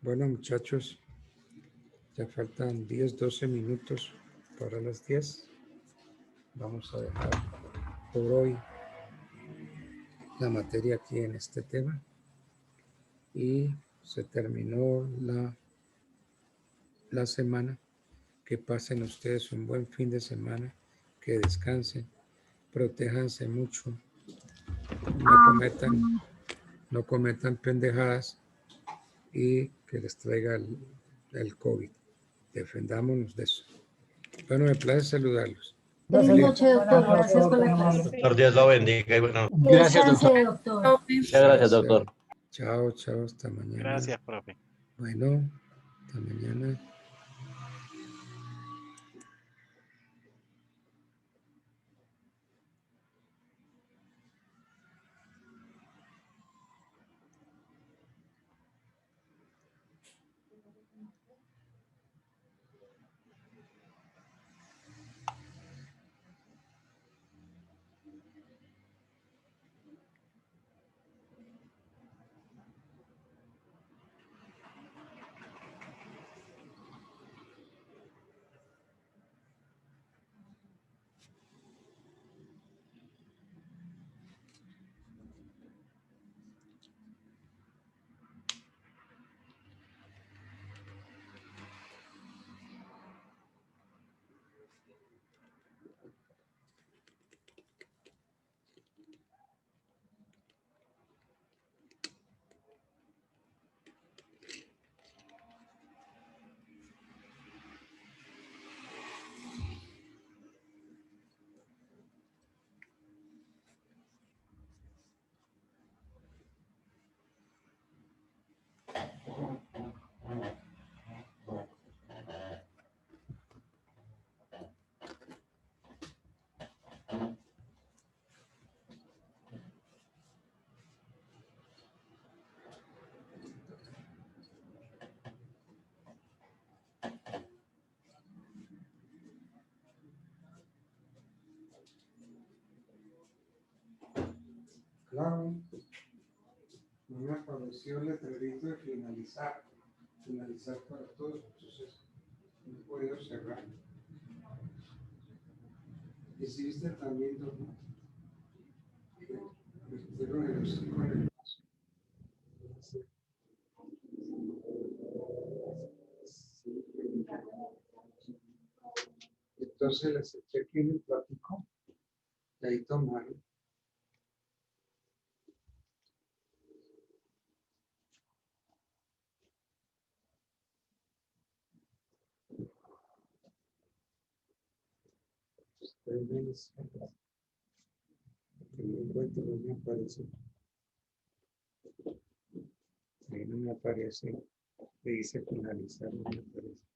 Bueno, muchachos, ya faltan 10, 12 minutos para las 10. Vamos a dejar por hoy la materia aquí en este tema. Y se terminó la semana. Que pasen ustedes un buen fin de semana, que descansen, protéjanse mucho, no cometan pendejadas, y que les traiga el COVID. Defendámonos de eso. Bueno, me place saludarlos. Feliz noche, doctor. Gracias por la clase. Doctor, Dios lo bendiga y bueno. Que Gracias, descanse, doctor. doctor. Muchas gracias, doctor. Chao, chao, hasta mañana. Gracias, profe. Bueno, hasta mañana. Claro, no me apareció el letrerito de finalizar para todos, entonces no he podido cerrar. Y si viste también, ¿no? Que metieron el hocico en el paso. Entonces les eché aquí en el platico y ahí tomaron. Ustedes que no encuentro, no me aparece. Ahí no me aparece. Le dice finalizar, no me aparece.